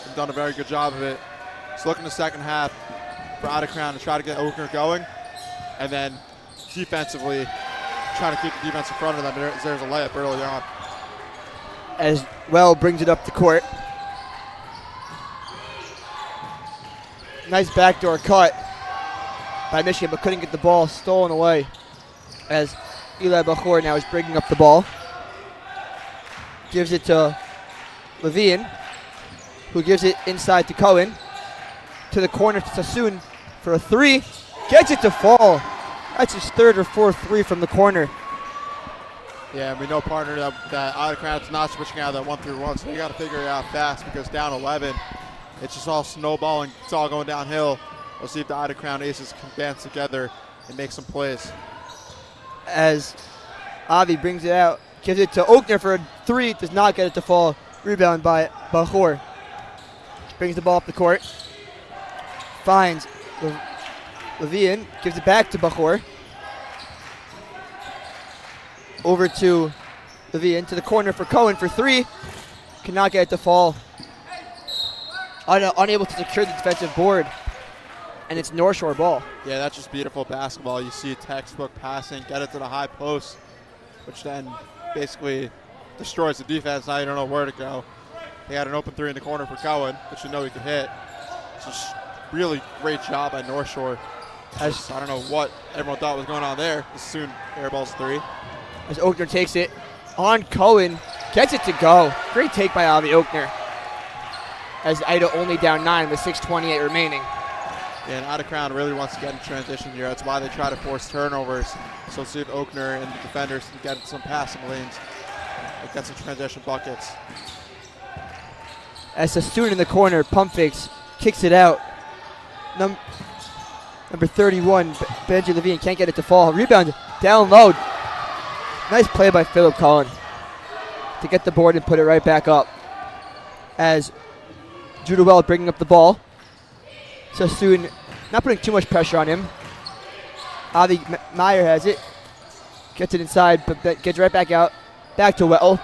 They've done a very good job of it. So look in the second half for Ida Crown to try to get Oakner going. And then defensively, trying to keep the defense in front of them. There's a layup early on. As well brings it up the court. Nice backdoor cut by Michigan, but couldn't get the ball stolen away. As Eli Bachor now is bringing up the ball. Gives it to Levian, who gives it inside to Cohen. To the corner to Sassoon for a 3. Gets it to fall. That's his 3rd or 4th 3 from the corner. Yeah, we know, partner, that Ida Crown's not switching out of that 1-3-1, so you got to figure it out fast because down 11, it's just all snowballing. It's all going downhill. We'll see if the Ida Crown Aces can dance together and make some plays. As Avi brings it out, gives it to Oakner for a 3, does not get it to fall. Rebound by Bachor. Brings the ball up the court. Finds Levian, gives it back to Bachor. Over to Levian, to the corner for Cohen for 3. Cannot get it to fall. Unable to secure the defensive board. And it's North Shore ball. Yeah, that's just beautiful basketball. You see textbook passing, get it to the high post, which then basically destroys the defense. Now you don't know where to go. He had an open three in the corner for Cohen, which you know he could hit. Just really great job by North Shore. I don't know what everyone thought was going on there. Soon airballs three. As Oakner takes it on Cohen, gets it to go. Great take by Avi Oakner. As Ida only down 9 with 6:28 remaining. And Ida Crown really wants to get in transition here. That's why they try to force turnovers. So see if Oakner and the defenders can get some passing lanes and get some transition buckets. As a student in the corner, pump fakes, kicks it out. Number 31, Benji Levine can't get it to fall. Rebound down low. Nice play by Philip Cullen to get the board and put it right back up. As Judawell bringing up the ball. Sassoon not putting too much pressure on him. Avi Meyer has it. Gets it inside, but gets right back out. Back to Well.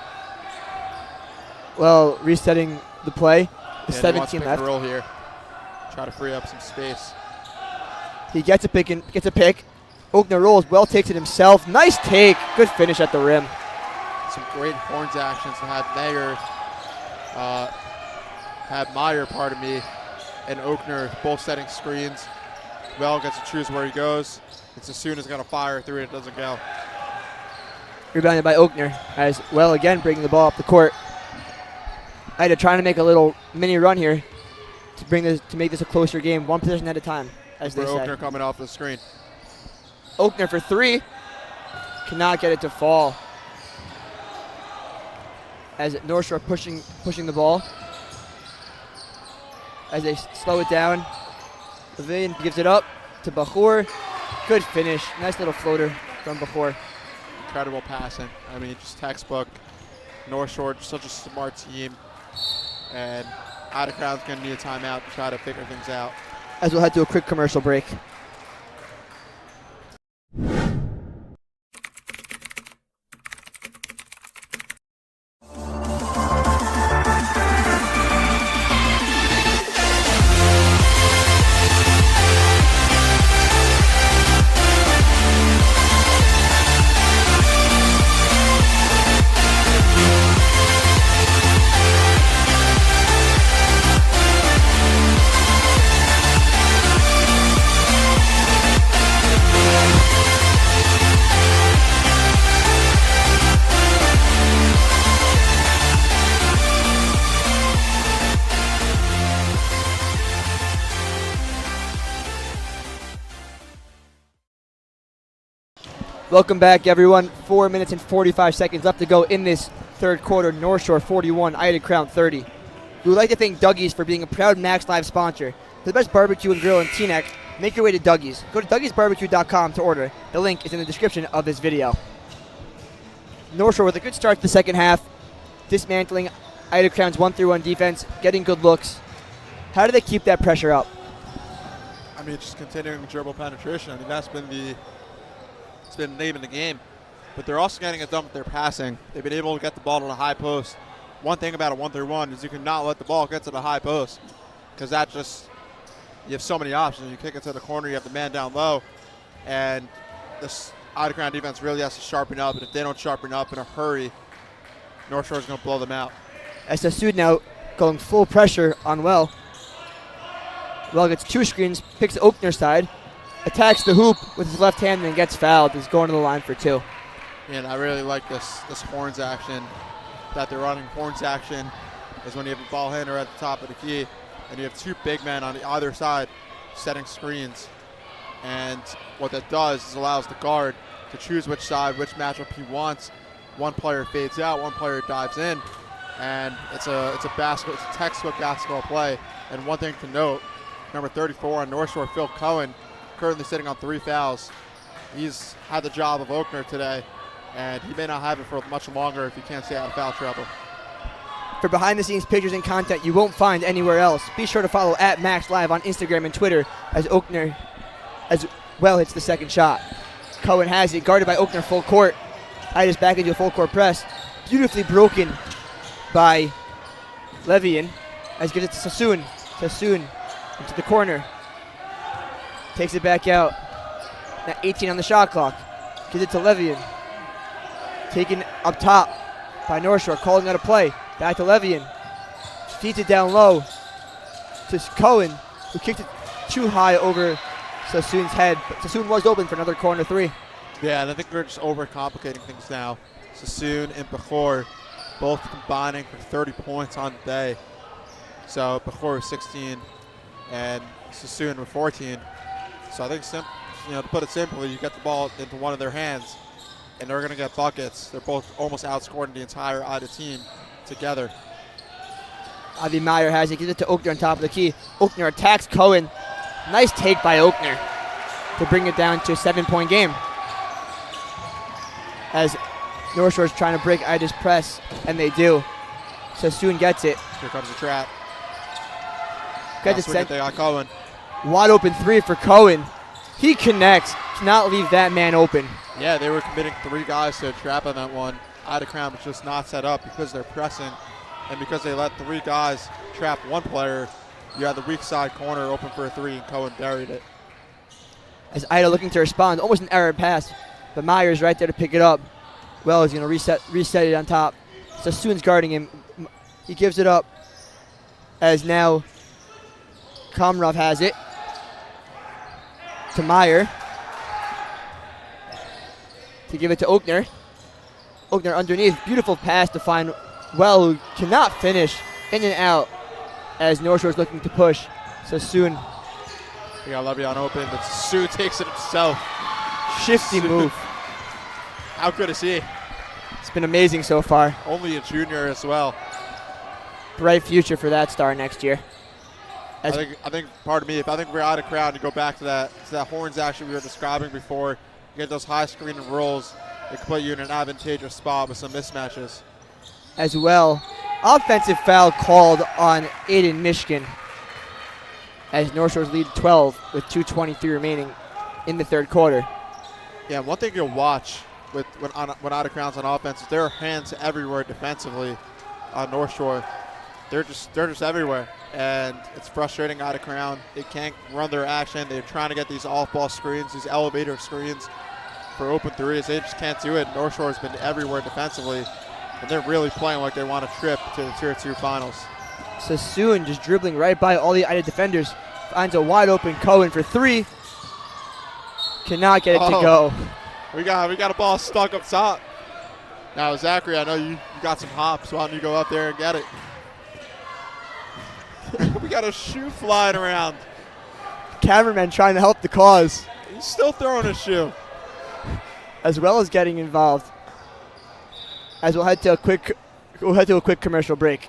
Well, resetting the play. The 17 left. Roll here. Try to free up some space. He gets a pick. Oakner rolls. Well takes it himself. Nice take. Good finish at the rim. Some great horns actions to have Meyer, and Oakner both setting screens. Well gets to choose where he goes. It's as soon as going to fire a three, it doesn't go. Rebounded by Oakner as Well again bringing the ball up the court. Ida trying to make a little mini run here to make this a closer game, one possession at a time, as they say. Oakner coming off the screen. Oakner for three. Cannot get it to fall. As North Shore pushing the ball. As they slow it down. Levine gives it up to Bachur. Good finish. Nice little floater from Bachur. Incredible passing. I mean, just textbook. North Shore, such a smart team. And Ida Crown's going to need a timeout to try to figure things out. As we'll head to a quick commercial break. Welcome back, everyone. 4 minutes and 45 seconds left to go in this third quarter. North Shore 41, Ida Crown 30. We would like to thank Dougie's for being a proud Max Live sponsor. For the best barbecue and grill in Teaneck, make your way to Dougie's. Go to Dougie'sBarbecue.com to order. The link is in the description of this video. North Shore with a good start to the second half, dismantling Ida Crown's 1-3-1 defense, getting good looks. How do they keep that pressure up? I mean, just continuing dribble penetration. I mean, that's been the name of the game. But they're also getting it done with their passing. They've been able to get the ball to the high post. One thing about a 1-3-1 is you cannot let the ball get to the high post, because that just, you have so many options. You kick it to the corner, you have the man down low, and this Ida Crown defense really has to sharpen up. And if they don't sharpen up in a hurry, North Shore is going to blow them out. SSU now going full pressure on Well. Well gets two screens, picks the Oakner side, attacks the hoop with his left hand and then gets fouled. He's going to the line for two. And I really like this horns action that they're running. Horns action is when you have a ball handler at the top of the key and you have two big men on either side setting screens. And what that does is allows the guard to choose which side, which matchup he wants. One player fades out, one player dives in, and it's a textbook basketball play. And one thing to note, number 34 on North Shore, Phil Cohen, currently sitting on 3 fouls. He's had the job of Oakner today, and he may not have it for much longer if he can't stay out of foul trouble. For behind-the-scenes pictures and content you won't find anywhere else, be sure to follow @MaxLive on Instagram and Twitter as Oakner as Well hits the second shot. Cohen has it, guarded by Oakner full court. Ida's back into a full court press. Beautifully broken by Levian as he gets it to Sassoon. Sassoon into the corner. Takes it back out. Now 18 on the shot clock. Gives it to Levian. Taken up top by North Shore, calling out a play. Back to Levian. Feeds it down low to Cohen, who kicked it too high over Sassoon's head. But Sassoon was open for another corner three. Yeah, and I think we're just overcomplicating things now. Sassoon and Bechor both combining for 30 points on the day. So Bechor with 16 and Sassoon with 14. So I think, to put it simply, you get the ball into one of their hands, and they're going to get buckets. They're both almost outscoring the entire Ida team together. Avi Meyer has it, gives it to Oakner on top of the key. Oakner attacks Cohen. Nice take by Oakner to bring it down to a 7-point game. As North Shore's trying to break Ida's press, and they do. Sassoon gets it. Here comes the trap. Gets it They got Cohen. Wide open three for Cohen. He connects. Cannot leave that man open. Yeah, they were committing 3 guys to a trap on that one. Ida Crown was just not set up because they're pressing, and because they let 3 guys trap one player. You had the weak side corner open for a 3, and Cohen buried it. As Ida looking to respond, almost an error pass, but Meyer's right there to pick it up. Well, he's going to reset it on top. Sassoon's guarding him. He gives it up as now Komrov has it to Meyer to give it to Oakner. Oakner underneath. Beautiful pass to find Well, who cannot finish. In and out as North Shore's looking to push. Sassoon. We got Levion open, but Sassoon takes it himself. Shifty move. How good is he? It's been amazing so far. Only a junior as well. Bright future for that star next year. I think, pardon me, if I think we're out of crowd, you go back to that horns action we were describing before, you get those high screen and rolls, it can put you in an advantageous spot with some mismatches. As well, offensive foul called on Eitan Michigan as North Shore's lead 12 with 2:23 remaining in the third quarter. Yeah, one thing you'll watch when out of crowds on offense is there are hands everywhere defensively on North Shore. They're just everywhere, and it's frustrating out of crown. They can't run their action. They're trying to get these off-ball screens, these elevator screens for open threes. They just can't do it. North Shore has been everywhere defensively, and they're really playing like they want to trip to the Tier 2 finals. Sassoon just dribbling right by all the Ida defenders. Finds a wide open Cohen for 3. Cannot get it to go. We got a ball stuck up top. Now, Zachary, I know you got some hops. Why don't you go up there and get it? We got a shoe flying around. Cameraman trying to help the cause. He's still throwing a shoe. As well as getting involved. As we'll head to a quick commercial break.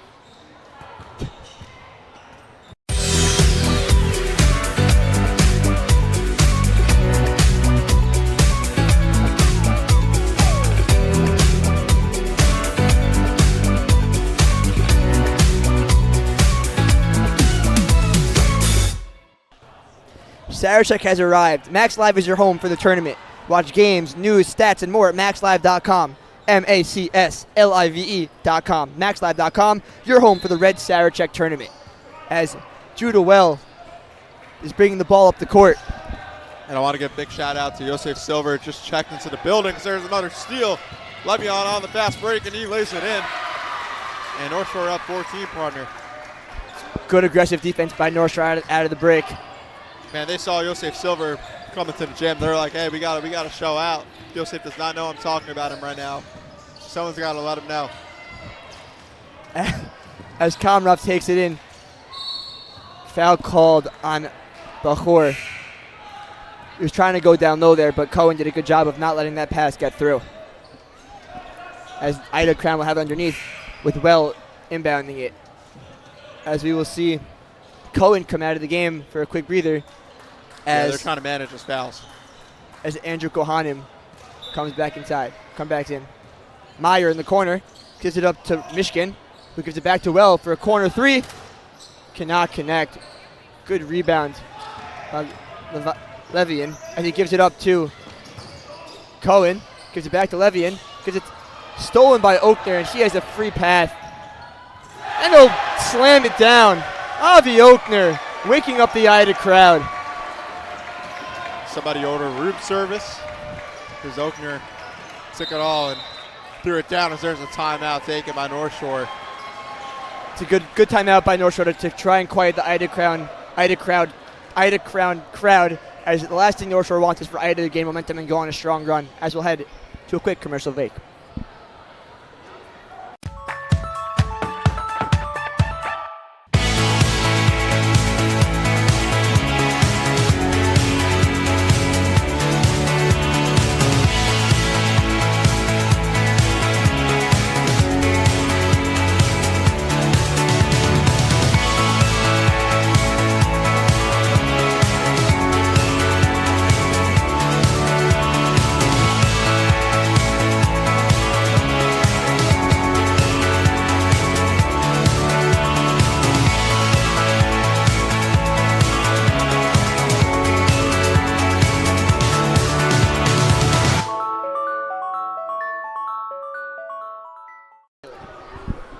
Sarachek has arrived. Max Live is your home for the tournament. Watch games, news, stats, and more at maxlive.com. MAXLIVE.com. MaxLive.com, your home for the Red Sarachek tournament. As Judah Well is bringing the ball up the court. And I want to give a big shout out to Yosef Silver. Just checked into the building. There's another steal. Levion on the fast break, and he lays it in. And North Shore up 14, partner. Good aggressive defense by North Shore out of the break. Man, they saw Yosef Silver coming to the gym. They're like, hey, we got to show out. Yosef does not know I'm talking about him right now. Someone's got to let him know. As Komrov takes it in. Foul called on Bechor. He was trying to go down low there, but Cohen did a good job of not letting that pass get through. As Ida Crown will have it underneath with Well inbounding it. As we will see Cohen come out of the game for a quick breather. Yeah, they're trying to manage his fouls. As Andrew Kohanim comes back in. Meyer in the corner, gives it up to Michigan, who gives it back to Well for a corner 3. Cannot connect. Good rebound by Levian, as he gives it up to Cohen, gives it back to Levian, gets it stolen by Oakner, and she has a free path. And he'll slam it down. Avi Oakner waking up the Ida crowd. Somebody ordered room service because Oakner took it all and threw it down as there's a timeout taken by North Shore. It's a good timeout by North Shore to try and quiet the Ida crowd, as the last thing North Shore wants is for Ida to gain momentum and go on a strong run, as we'll head to a quick commercial break.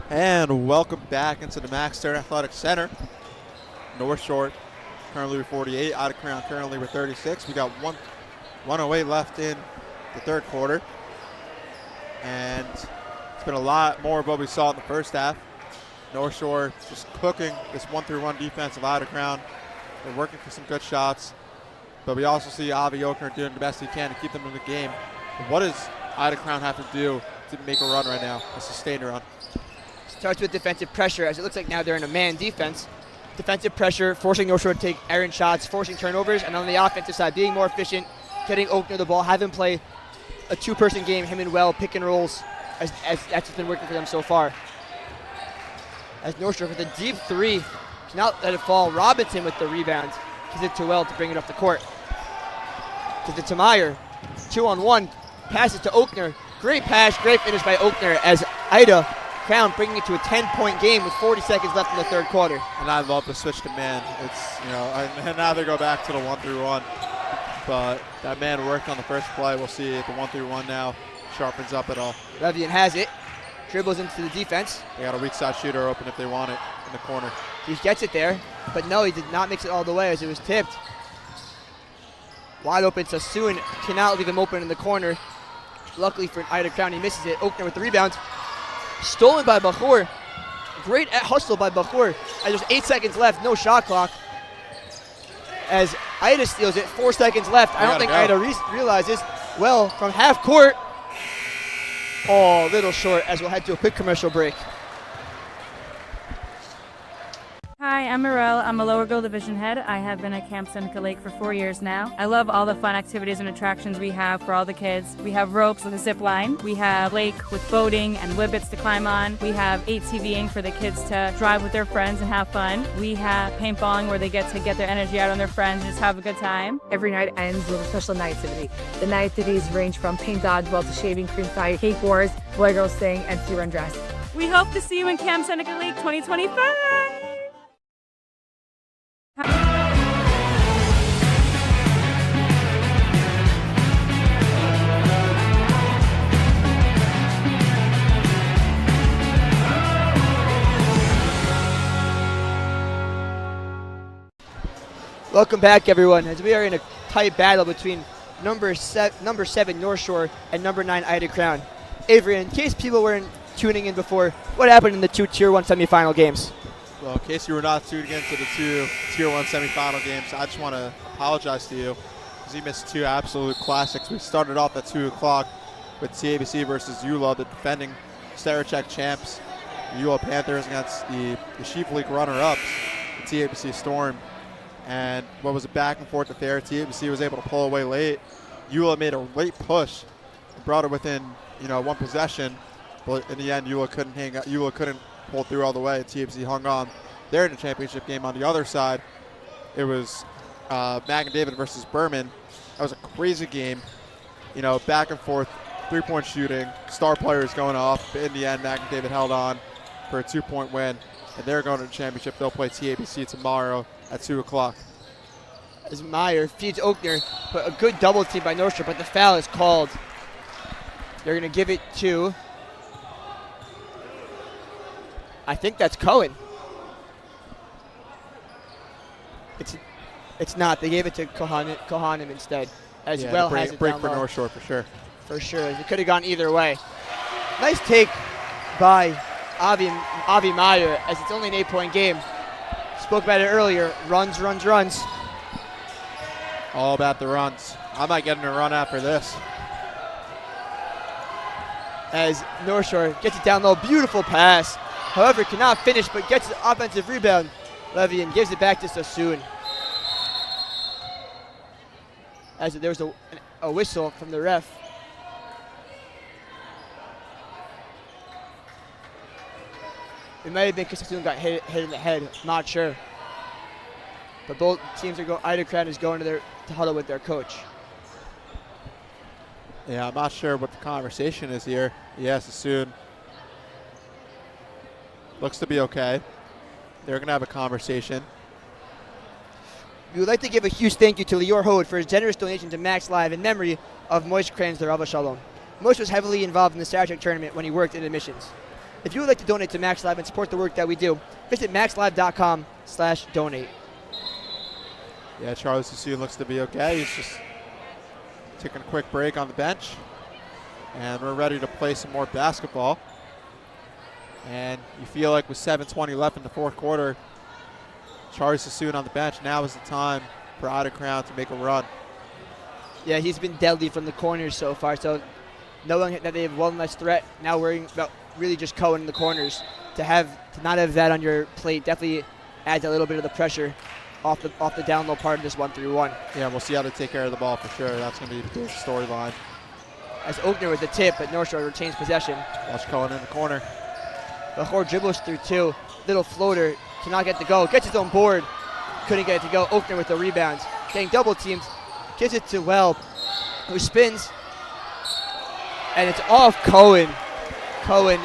And welcome back into the Max Stern Athletic Center. North Shore currently with 48, Ida Crown currently with 36. We got 1:08 left in the third quarter. And it's been a lot more of what we saw in the first half. North Shore just cooking this 1-through-1 defense of Ida Crown. They're working for some good shots. But we also see Avi Oakner doing the best he can to keep them in the game. And what does Ida Crown have to do to make a run right now, a sustained run? Starts with defensive pressure, as it looks like now they're in a man defense. Defensive pressure, forcing North Shore to take errant shots, forcing turnovers, and on the offensive side, being more efficient, getting Oakner the ball, have him play a two-person game, him and Well, pick and rolls, as that's been working for them so far. As North Shore with a deep three, cannot let it fall. Robinson with the rebound. Gives it to Well to bring it up the court. Gives it to Meyer. 2-on-1. Passes to Oakner. Great pass, great finish by Oakner as Ida Crown bringing it to a 10-point game with 40 seconds left in the third quarter. And I love the switch to man. It's, and now they go back to the 1-through-1. But that man worked on the first play. We'll see if the 1-through-1 now sharpens up at all. Levian has it. Dribbles into the defense. They got a weak side shooter open if they want it in the corner. He gets it there, but no, he did not mix it all the way as it was tipped. Wide open, Sassoon cannot leave him open in the corner. Luckily for Ida Crown, he misses it. Oakner with the rebound. Stolen by Bachur. Great hustle by Bachur. And there's 8 seconds left, no shot clock. As Ida steals it, 4 seconds left. I don't think Ida realizes. Well, from half court. Oh, a little short as we'll head to a quick commercial break. Hi, I'm Morel. I'm a lower girl division head. I have been at Camp Seneca Lake for 4 years now. I love all the fun activities and attractions we have for all the kids. We have ropes with a zip line. We have lake with boating and whippets to climb on. We have ATVing for the kids to drive with their friends and have fun. We have paintballing where they get to get their energy out on their friends and just have a good time. Every night ends with a special night activity. The night activities range from paint dodgeball to shaving cream fight, cake wars, boy girls sing, and free run dress. We hope to see you in Camp Seneca Lake 2025. Welcome back, everyone, as we are in a tight battle between number 7 North Shore and number 9 Ida Crown. Avery, in case people weren't tuning in before, what happened in the 2 Tier 1 semifinal games? Well, in case you were not tuned into the 2 Tier 1 semifinal games, I just want to apologize to you because you missed 2 absolute classics. We started off at 2 o'clock with TABC versus EULA, the defending Sarachek champs. The EULA Panthers against the Sheep League runner-ups, the TABC Storm. And what was a back and forth affair, TABC was able to pull away late. EULA made a late push and brought it within, one possession. But in the end, EULA couldn't pull through all the way. TABC hung on. They're in the championship game. On the other side, it was Mag and David versus Berman. That was a crazy game. Back and forth, 3-point shooting, star players going off. But in the end, Mag and David held on for a 2-point win. And they're going to the championship. They'll play TABC tomorrow at 2 o'clock. As Meyer feeds Oakner, but a good double team by North Shore, but the foul is called. They're going to give it to, I think that's Cohen. It's not. They gave it to Kohanim instead. As well has it break down for low. North Shore for sure. For sure. It could have gone either way. Nice take by Avi Meyer, as it's only an 8-point game. Spoke about it earlier. Runs. All about the runs. I might get in a run after this. As North Shore gets it down low. Beautiful pass. However, cannot finish, but gets the offensive rebound. Levian gives it back to Sassoon. As there was a whistle from the ref. It might have been because Sassoon got hit in the head. Not sure. But both teams Eitan is going to huddle with their coach. Yeah, I'm not sure what the conversation is here. Yes, Sassoon looks to be okay. They're going to have a conversation. We would like to give a huge thank you to Lior Hode for his generous donation to Max Live in memory of Moish Kranzler of Shalom. Moish was heavily involved in the Sarachek tournament when he worked in admissions. If you would like to donate to Max Live and support the work that we do, visit maxlive.com/donate. Yeah, Charlie Sassoon looks to be okay. He's just taking a quick break on the bench. And we're ready to play some more basketball. And you feel like with 7:20 left in the fourth quarter, Charlie Sassoon on the bench, now is the time for Eitan to make a run. Yeah, he's been deadly from the corners so far, so knowing that they have one less threat, now worrying about really just Cohen in the corners, to not have that on your plate definitely adds a little bit of the pressure off the down low part of this 1-3-1. Yeah, we'll see how they take care of the ball for sure. That's going to be the big storyline. As Oakner with the tip, but North Shore retains possession. Watch Cohen in the corner. Bachor dribbles through two. Little floater, cannot get to go. Gets his own board, couldn't get it to go. Oakner with the rebounds. Getting double teamed, gives it to Weld, who spins. And it's off Cohen. Cohen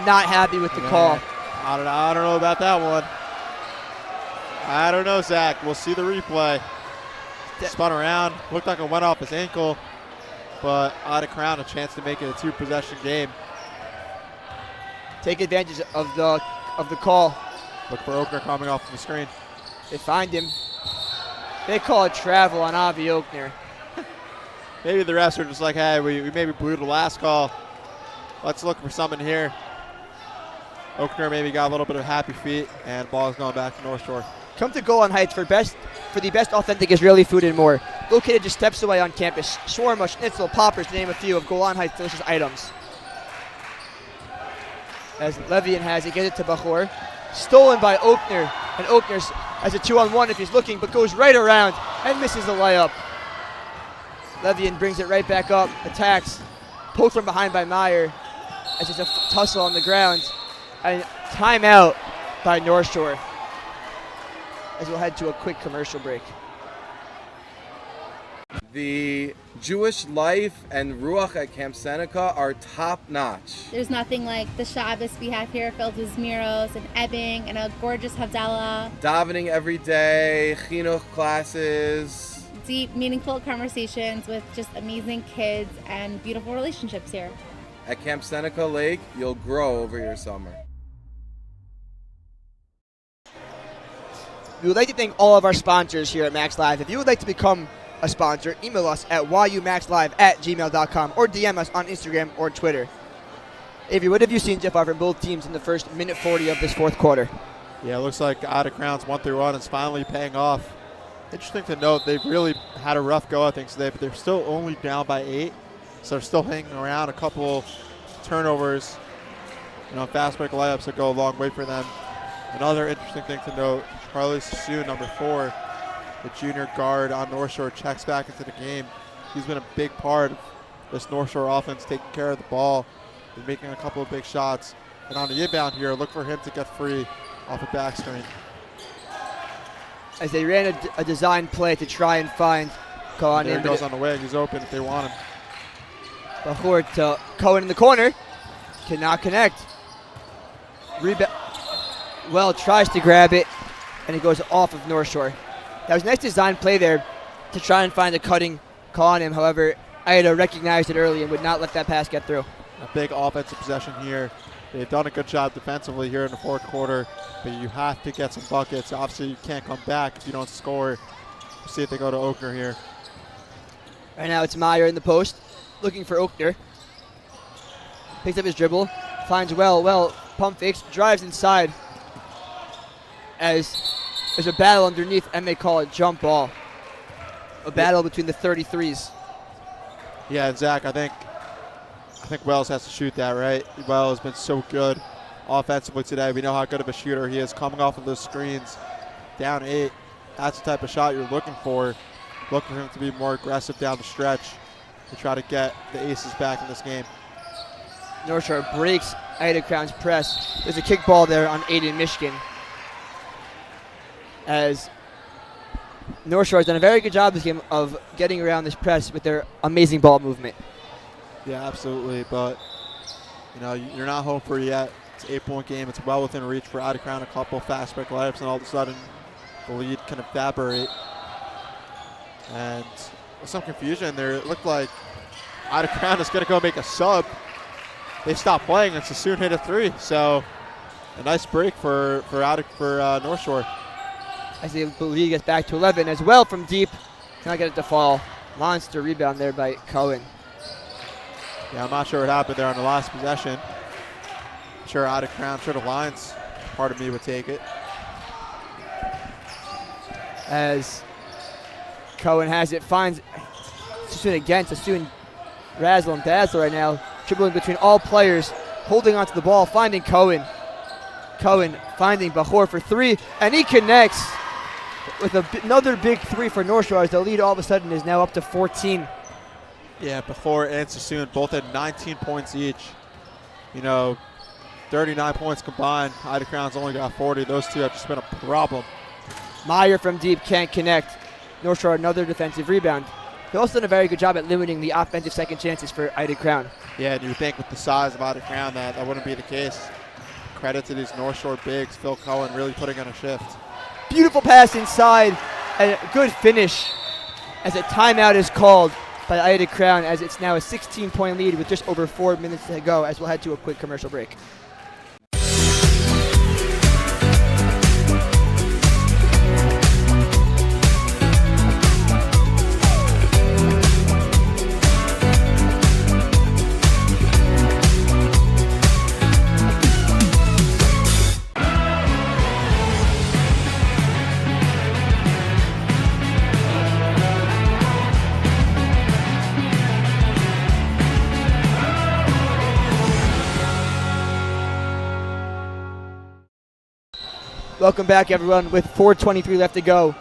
not happy with the call. I don't know about that one. I don't know, Zach. We'll see the replay. Spun around, looked like it went off his ankle, but Eitan a chance to make it a 2-possession game. Take advantage of the call. Look for Oakner coming off the screen. They find him. They call it travel on Avi Oakner. Maybe the refs are just like, hey, we maybe blew the last call. Let's look for something here. Oakner maybe got a little bit of happy feet, and ball is going back to North Shore. Come to Golan Heights for the best authentic Israeli food and more. Located just steps away on campus. Shawarma, schnitzel, poppers, to name a few of Golan Heights' delicious items. As Levian has it, gets it to Bachor. Stolen by Oakner, and Oakner has a 2-on-1 if he's looking, but goes right around and misses the layup. Levian brings it right back up, attacks, poked from behind by Meyer, as there's a tussle on the ground, and timeout by North Shore, as we'll head to a quick commercial break. The Jewish life and Ruach at Camp Seneca are top-notch. There's nothing like the Shabbos we have here, filled with Zmiros and Ebbing and a gorgeous Havdalah. Davening every day, chinuch classes. Deep, meaningful conversations with just amazing kids and beautiful relationships here. At Camp Seneca Lake, you'll grow over your summer. We would like to thank all of our sponsors here at Max Live. If you would like to become a sponsor, email us at yumaxlive@gmail.com or DM us on Instagram or Twitter. Avery, what have you seen, Jeff, from both teams in the first minute 40 of this fourth quarter? Yeah, it looks like Eitan's 1-1 is finally paying off. Interesting to note, they've really had a rough go, I think, today, but they're still only down by 8, so they're still hanging around. A couple turnovers, fast break layups that go a long way for them. Another interesting thing to note, Charlie Sassoon, number 4, the junior guard on North Shore, checks back into the game. He's been a big part of this North Shore offense, taking care of the ball and making a couple of big shots. And on the inbound here, look for him to get free off a back screen. As they ran a design play to try and find Cohen. There he goes on the wing. He's open if they want him. Bachor to Cohen in the corner. Cannot connect. Well, tries to grab it, and it goes off of North Shore. That was a nice design play there to try and find a cutting call on him. However, Eitan recognized it early and would not let that pass get through. A big offensive possession here. They've done a good job defensively here in the fourth quarter, but you have to get some buckets. Obviously, you can't come back if you don't score. We'll see if they go to Oakner here. Right now, it's Meyer in the post, looking for Oakner. Picks up his dribble, finds Well pump fakes, drives inside as there's a battle underneath, and they call it jump ball. A battle between the 33s. Yeah, and Zach, I think Wells has to shoot that, right? Wells has been so good offensively today. We know how good of a shooter he is coming off of those screens. Down 8, that's the type of shot you're looking for. Looking for him to be more aggressive down the stretch to try to get the aces back in this game. North Shore breaks Ida Crown's press. There's a kick ball there on Eitan, Michigan. As North Shore has done a very good job this game of getting around this press with their amazing ball movement. Yeah, absolutely. But, you know, you're not home for it yet. It's an 8-point game. It's well within reach for Ida Crown. A couple fast break layups, and all of a sudden the lead can evaporate. And with some confusion there, it looked like Ida Crown is going to go make a sub. They stopped playing, and Sassoon hit a 3. So a nice break for North Shore. As the lead gets back to 11 as well from deep. Cannot get it to fall. Monster rebound there by Cohen. Yeah, I'm not sure what happened there on the last possession. Sure, Ida Crown, sure the lines, part of me would take it. As Cohen has it, finds Sassoon again. Sassoon razzle and dazzle right now. Dribbling between all players, holding onto the ball, finding Cohen. Cohen finding Bahor for 3, and he connects with another big 3 for North Shore as the lead all of a sudden is now up to 14. Yeah, Bahor and Sassoon both had 19 points each. You know, 39 points combined. Ida Crown's only got 40. Those two have just been a problem. Meyer from deep can't connect. North Shore another defensive rebound. They also done a very good job at limiting the offensive second chances for Ida Crown. Yeah, and you would think with the size of Ida Crown that wouldn't be the case. Credit to these North Shore bigs. Phil Cohen really putting in a shift. Beautiful pass inside and a good finish as a timeout is called by Ida Crown as it's now a 16-point lead with just over 4 minutes to go as we'll head to a quick commercial break. Welcome back, everyone, with 4:23 left to go.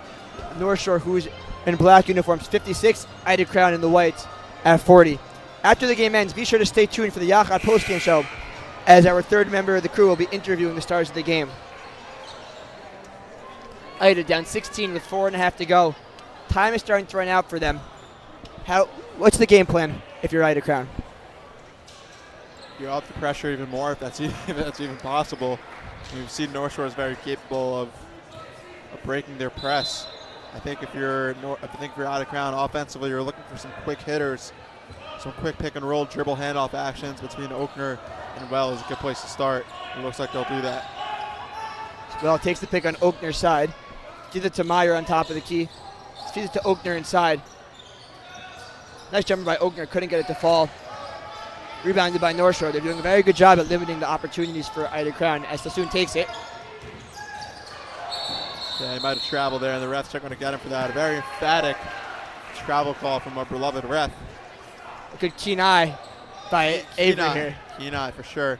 North Shore, who's in black uniforms, 56, Ida Crown in the whites at 40. After the game ends, be sure to stay tuned for the Yachad postgame show, as our third member of the crew will be interviewing the stars of the game. Ida down 16 with 4.5 to go. Time is starting to run out for them. What's the game plan if you're Ida Crown? You up the pressure even more if that's even possible. We've seen North Shore is very capable of breaking their press. I think if you're Ida Crown offensively, you're looking for some quick hitters, some quick pick and roll dribble handoff actions between Oakner and Well is a good place to start. It looks like they'll do that. Well takes the pick on Oakner's side. Gives it to Meyer on top of the key. Feeds it to Oakner inside. Nice jumper by Oakner, couldn't get it to fall. Rebounded by North Shore. They're doing a very good job at limiting the opportunities for Ida Crown as Sassoon takes it. Yeah, he might have traveled there, and the refs are going to get him for that. A very emphatic travel call from our beloved ref. A good keen eye by Avery here. Keen eye, for sure.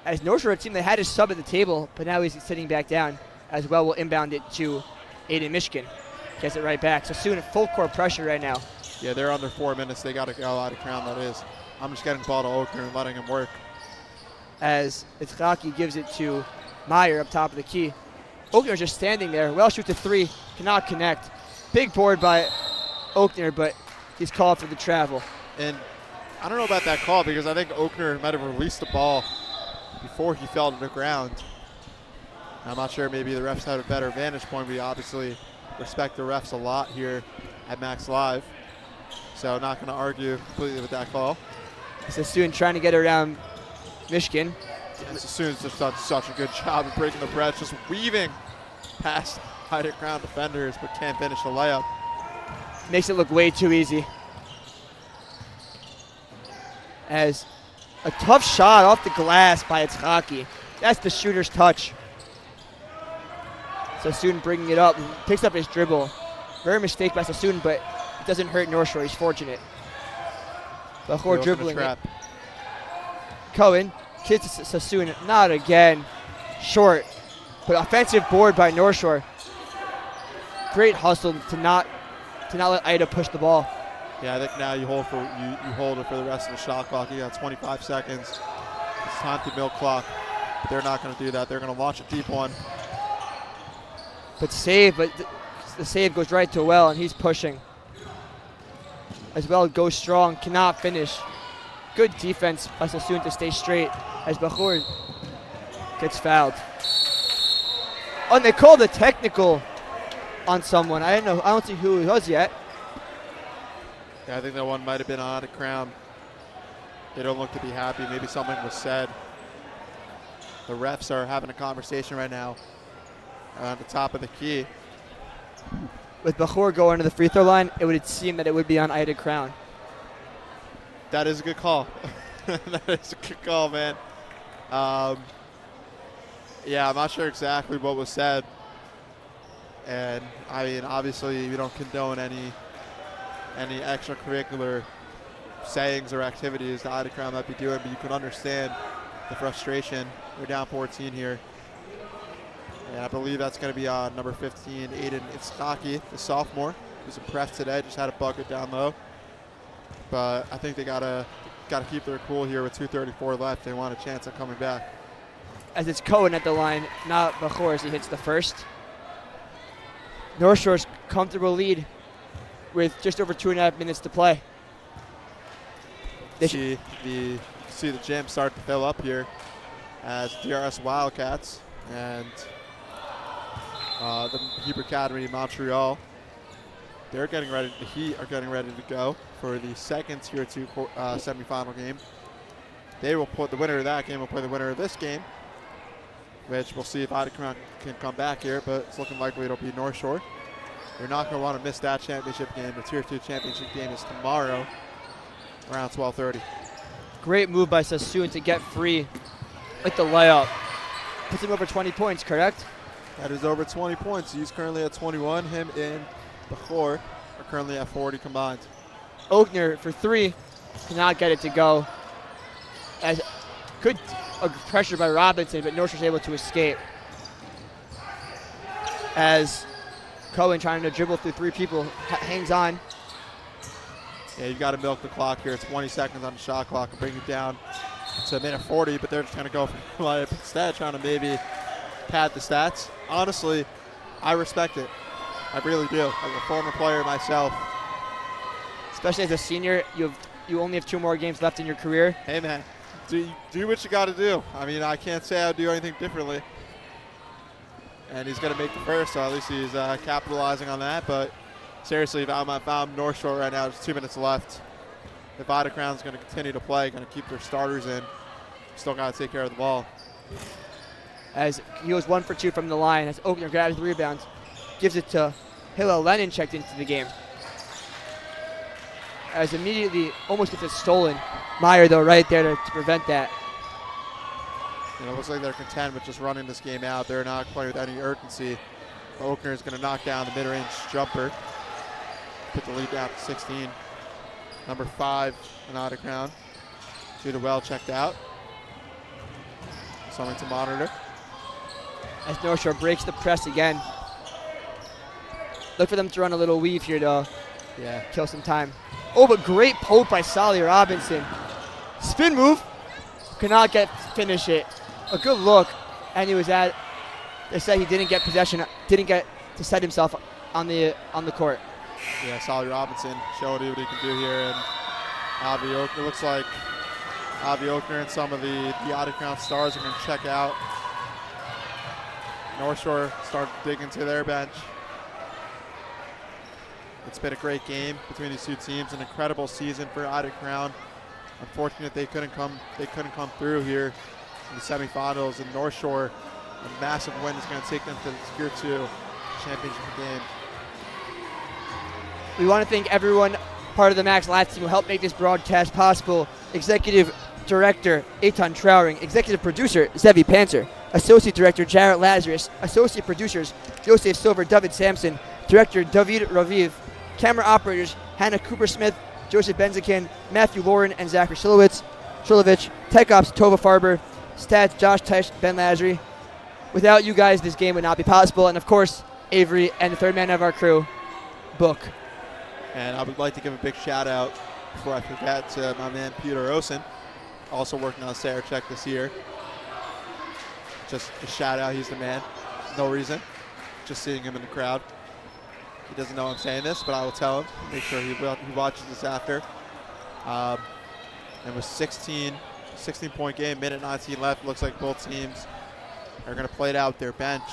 As North Shore, a team that had his sub at the table, but now he's sitting back down. As well, will inbound it to Eitan, Michigan. Gets it right back. Sassoon at full court pressure right now. Yeah, they're under 4 minutes. They got to go out of Crown, that is. I'm just getting the ball to Oakner and letting him work. As Itzhaki gives it to Meyer up top of the key. Oakner's just standing there. Well shoots a 3, cannot connect. Big board by Oakner, but he's called for the travel. And I don't know about that call because I think Oakner might have released the ball before he fell to the ground. I'm not sure, maybe the refs had a better vantage point. We obviously respect the refs a lot here at Max Live. So not going to argue completely with that call. Sassoon trying to get around Michigan. Yeah, Sassoon's just done such a good job of breaking the press, just weaving past Ida Crown defenders, but can't finish the layup. Makes it look way too easy. As A tough shot off the glass by Itzhaki. That's the shooter's touch. Sassoon bringing it up, picks up his dribble. Very mistake by Sassoon, but it doesn't hurt North Shore. He's fortunate. Bachor dribbling it. Cohen kicks Sassoon. Not again. Short. But offensive board by North Shore. Great hustle to not let Ida push the ball. Yeah, I think now you hold it for the rest of the shot clock. You got 25 seconds. It's time to milk clock. But they're not going to do that. They're going to launch a deep one. But the save goes right to Well, and he's pushing. As Well goes strong, cannot finish. Good defense by Sassoon to stay straight as Bachor gets fouled. Oh, and they called a technical on someone. I don't see who it was yet. Yeah, I think that one might have been on a Crown. They don't look to be happy. Maybe something was said. The refs are having a conversation right now on the top of the key. With Bachor going to the free throw line, it would seem that it would be on Ida Crown. That is a good call. That is a good call, man. Yeah, I'm not sure exactly what was said. And, I mean, obviously we don't condone any extracurricular sayings or activities that Ida Crown might be doing, but you can understand the frustration. We're down 14 here. And I believe that's going to be on number 15, Eitan Itzhaki, the sophomore, who's impressed today, just had a bucket down low. But I think they gotta keep their cool here with 2:34 left. They want a chance at coming back. As it's Cohen at the line, not Bachor as he hits the first. North Shore's comfortable lead with just over 2.5 minutes to play. See the gym start to fill up here as DRS Wildcats and the Hebrew Academy Montreal. They're getting ready. The Heat are getting ready to go for the second Tier 2 semifinal game. They will put the winner of that game will play the winner of this game, which we'll see if Ida Crown can come back here, but it's looking likely it'll be North Shore. You're not going to want to miss that championship game. The Tier 2 championship game is tomorrow around 12:30. Great move by Sassoon to get free with the layup. Puts him over 20 points, correct? That is over 20 points. He's currently at 21. Him and Bachor are currently at 40 combined. Oakner for 3 cannot get it to go. As good pressure by Robinson, but North Shore's able to escape. As Cohen trying to dribble through 3 people hangs on. Yeah, you got to milk the clock here. 20 seconds on the shot clock and bring it down to a minute 40, but they're just going to go for layup instead, trying to maybe pad the stats. Honestly, I respect it. I really do. As a former player myself. Especially as a senior, you only have 2 more games left in your career. Hey, man, do what you got to do. I mean, I can't say I would do anything differently. And he's going to make the first, so at least he's capitalizing on that. But seriously, if I'm North Shore right now, there's 2 minutes left. If Ida Crown's going to continue to play, going to keep their starters in, still got to take care of the ball. As he goes 1 for 2 from the line, as Oakner grabs the rebound, gives it to Hillel Lennon, checked into the game. As immediately almost gets it stolen. Meyer, though, right there to prevent that. It looks like they're content with just running this game out. They're not playing with any urgency. Oakner is going to knock down the mid-range jumper. Put the lead down to 16. Number 5, Ida Crown. Judah Well checked out. Something to monitor. As North Shore breaks the press again. Look for them to run a little weave here to kill some time. Oh, but great poke by Solly Robinson. Spin move. Cannot finish it. A good look. And he was they said he didn't get possession, didn't get to set himself on the court. Yeah, Solly Robinson showed what he can do here. And Avi Oakner, looks like Avi Oakner and some of the Ida Crown stars are going to check out. North Shore start digging to their bench. It's been a great game between these 2 teams. An incredible season for Ida Crown. Unfortunate they couldn't come through here in the semifinals. And North Shore, a massive win is going to take them to the Tier 2 championship game. We want to thank everyone part of the Max Live team who helped make this broadcast possible. Executive Director, Eitan Traurig. Executive Producer, Zevi Pancer. Associate Director, Jarrett Lazarus. Associate Producers, Yosef Silver, Dovid Samson. Director, Dovid Raviv. Camera Operators, Hannah Cooper-Smith, Joseph Benzikin, Matthew Lauren, and Zachary Shilovich. Tech Ops, Tova Farber. Stats, Josh Tesh, Ben Lazary. Without you guys, this game would not be possible. And of course, Avery and the third man of our crew, Book. And I would like to give a big shout out, before I forget, to my man Peter Osen, also working on Sarachek this year. Just a shout out, he's the man. No reason, just seeing him in the crowd. He doesn't know I'm saying this, but I will tell him. Make sure he watches this after. And with 16-point game, minute 19 left, looks like both teams are going to play it out their bench.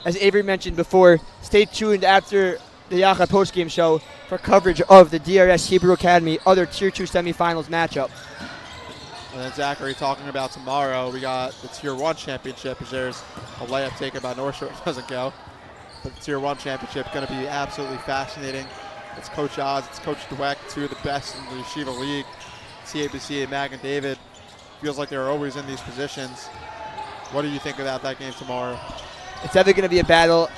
As Avery mentioned before, stay tuned after the Yacha postgame show for coverage of the DRS Hebrew Academy other Tier 2 semifinals matchup. And then Zachary talking about tomorrow, we got the Tier 1 championship, as there's a layup taken by North Shore, doesn't go. But the Tier 1 championship going to be absolutely fascinating. It's Coach Oz, it's Coach Dweck, two of the best in the Yeshiva League. TABC and Mag and David, feels like they're always in these positions. What do you think about that game tomorrow? It's definitely going to be a battle.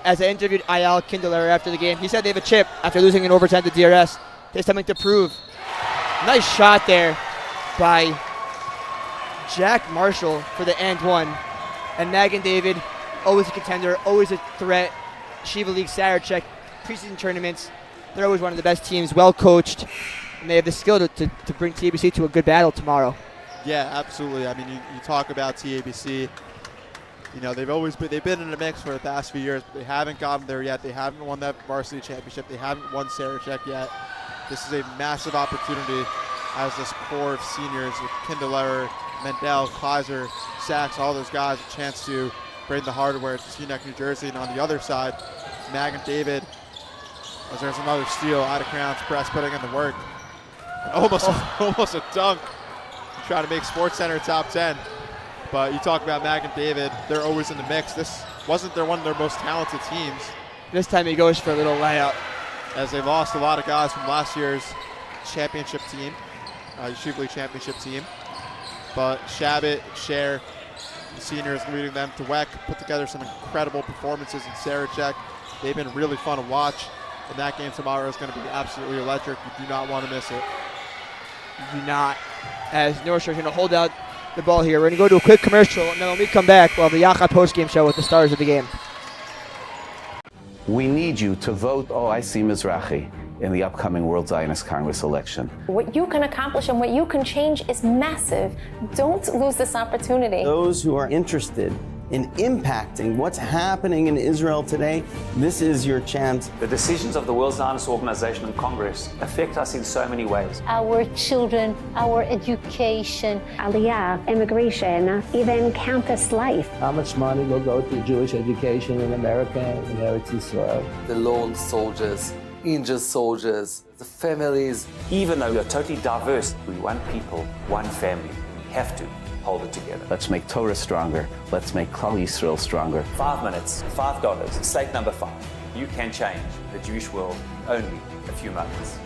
As I interviewed Ayal Kindler after the game, he said they have a chip after losing in overtime to DRS. They have something to prove. Nice shot there by Jack Marshall for the and one. And Mag and David, always a contender, always a threat. Yeshiva League, Sarachek, preseason tournaments. They're always one of the best teams, well coached. And they have the skill to bring TABC to a good battle tomorrow. Yeah, absolutely. I mean, you talk about TABC. You know, they've been in the mix for the past few years, but they haven't gotten there yet. They haven't won that varsity championship. They haven't won Sarachek yet. This is a massive opportunity as this core of seniors with Kindler, Mendel, Kaiser, Sachs, all those guys, a chance to bring the hardware to Teaneck, New Jersey. And on the other side, Mag and David, as there's another steal, out of Crown's press, putting in the work. Almost a dunk. Trying to make SportsCenter top 10. But you talk about Mag and David, they're always in the mix. This wasn't one of their most talented teams. This time he goes for a little layup. As they lost a lot of guys from last year's championship team, Yeshiva League championship team. But Shabbat, Cher, the seniors leading them to WEC, put together some incredible performances in Sarachek. They've been really fun to watch. And that game tomorrow is going to be absolutely electric. You do not want to miss it. You do not. As North Shore is going to hold out the ball here. We're going to go to a quick commercial, and then when we come back, we'll have the Yacha postgame show with the stars of the game. We need you to vote OIC Mizrahi in the upcoming World Zionist Congress election. What you can accomplish and what you can change is massive. Don't lose this opportunity. Those who are interested in impacting what's happening in Israel today, this is your chance. The decisions of the World Zionist Organization and Congress affect us in so many ways. Our children, our education, Aliyah, immigration, even campus life. How much money will go to Jewish education in America and Eretz Israel? The lone soldiers, injured soldiers, the families. Even though we are totally diverse, we're one people, one family. We have to hold it together. Let's make Torah stronger. Let's make Klal Yisrael stronger. 5 minutes, $5. Slate number 5. You can change the Jewish world only a few moments.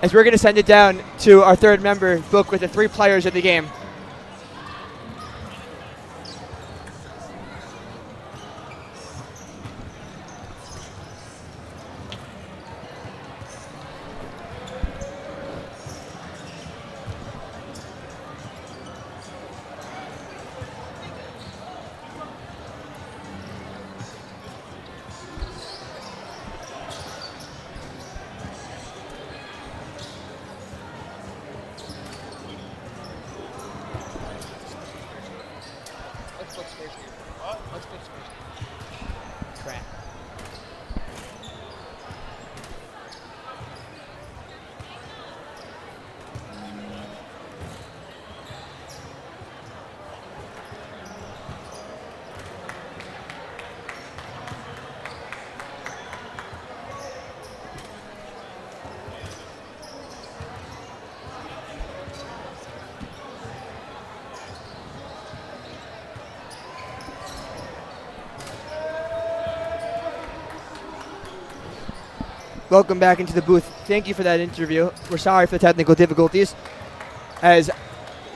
As we're going to send it down to our third member, Book, with the 3 players of the game. welcome back into the booth. Thank you for that interview. We're sorry for the technical difficulties. As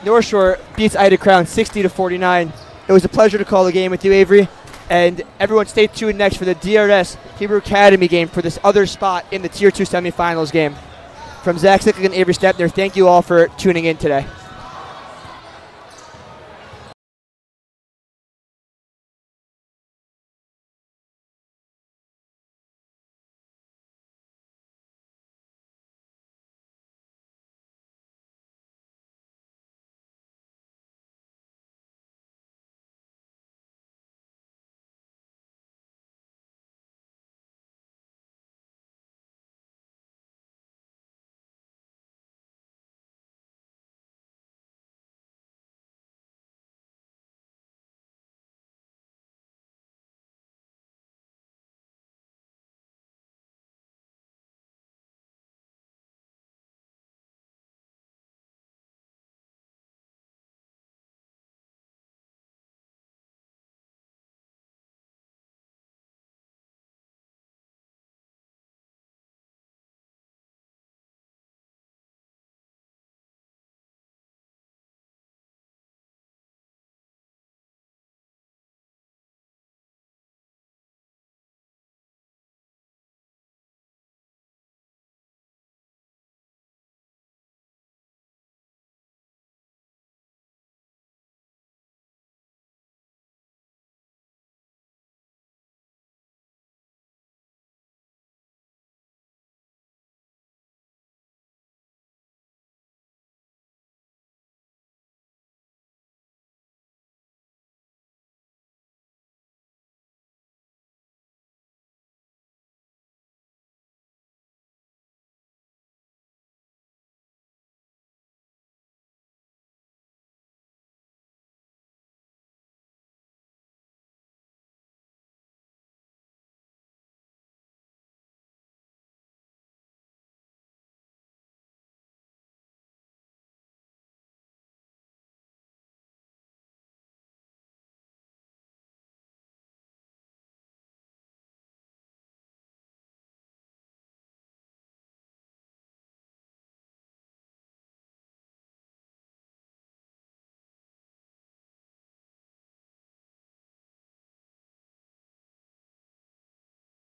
North Shore beats Ida Crown 60-49. It was a pleasure to call the game with you, Avery. And everyone stay tuned next for the DRS Hebrew Academy game for this other spot in the Tier 2 semifinals game. From Zach Sicklick and Avery Stepner, thank you all for tuning in today.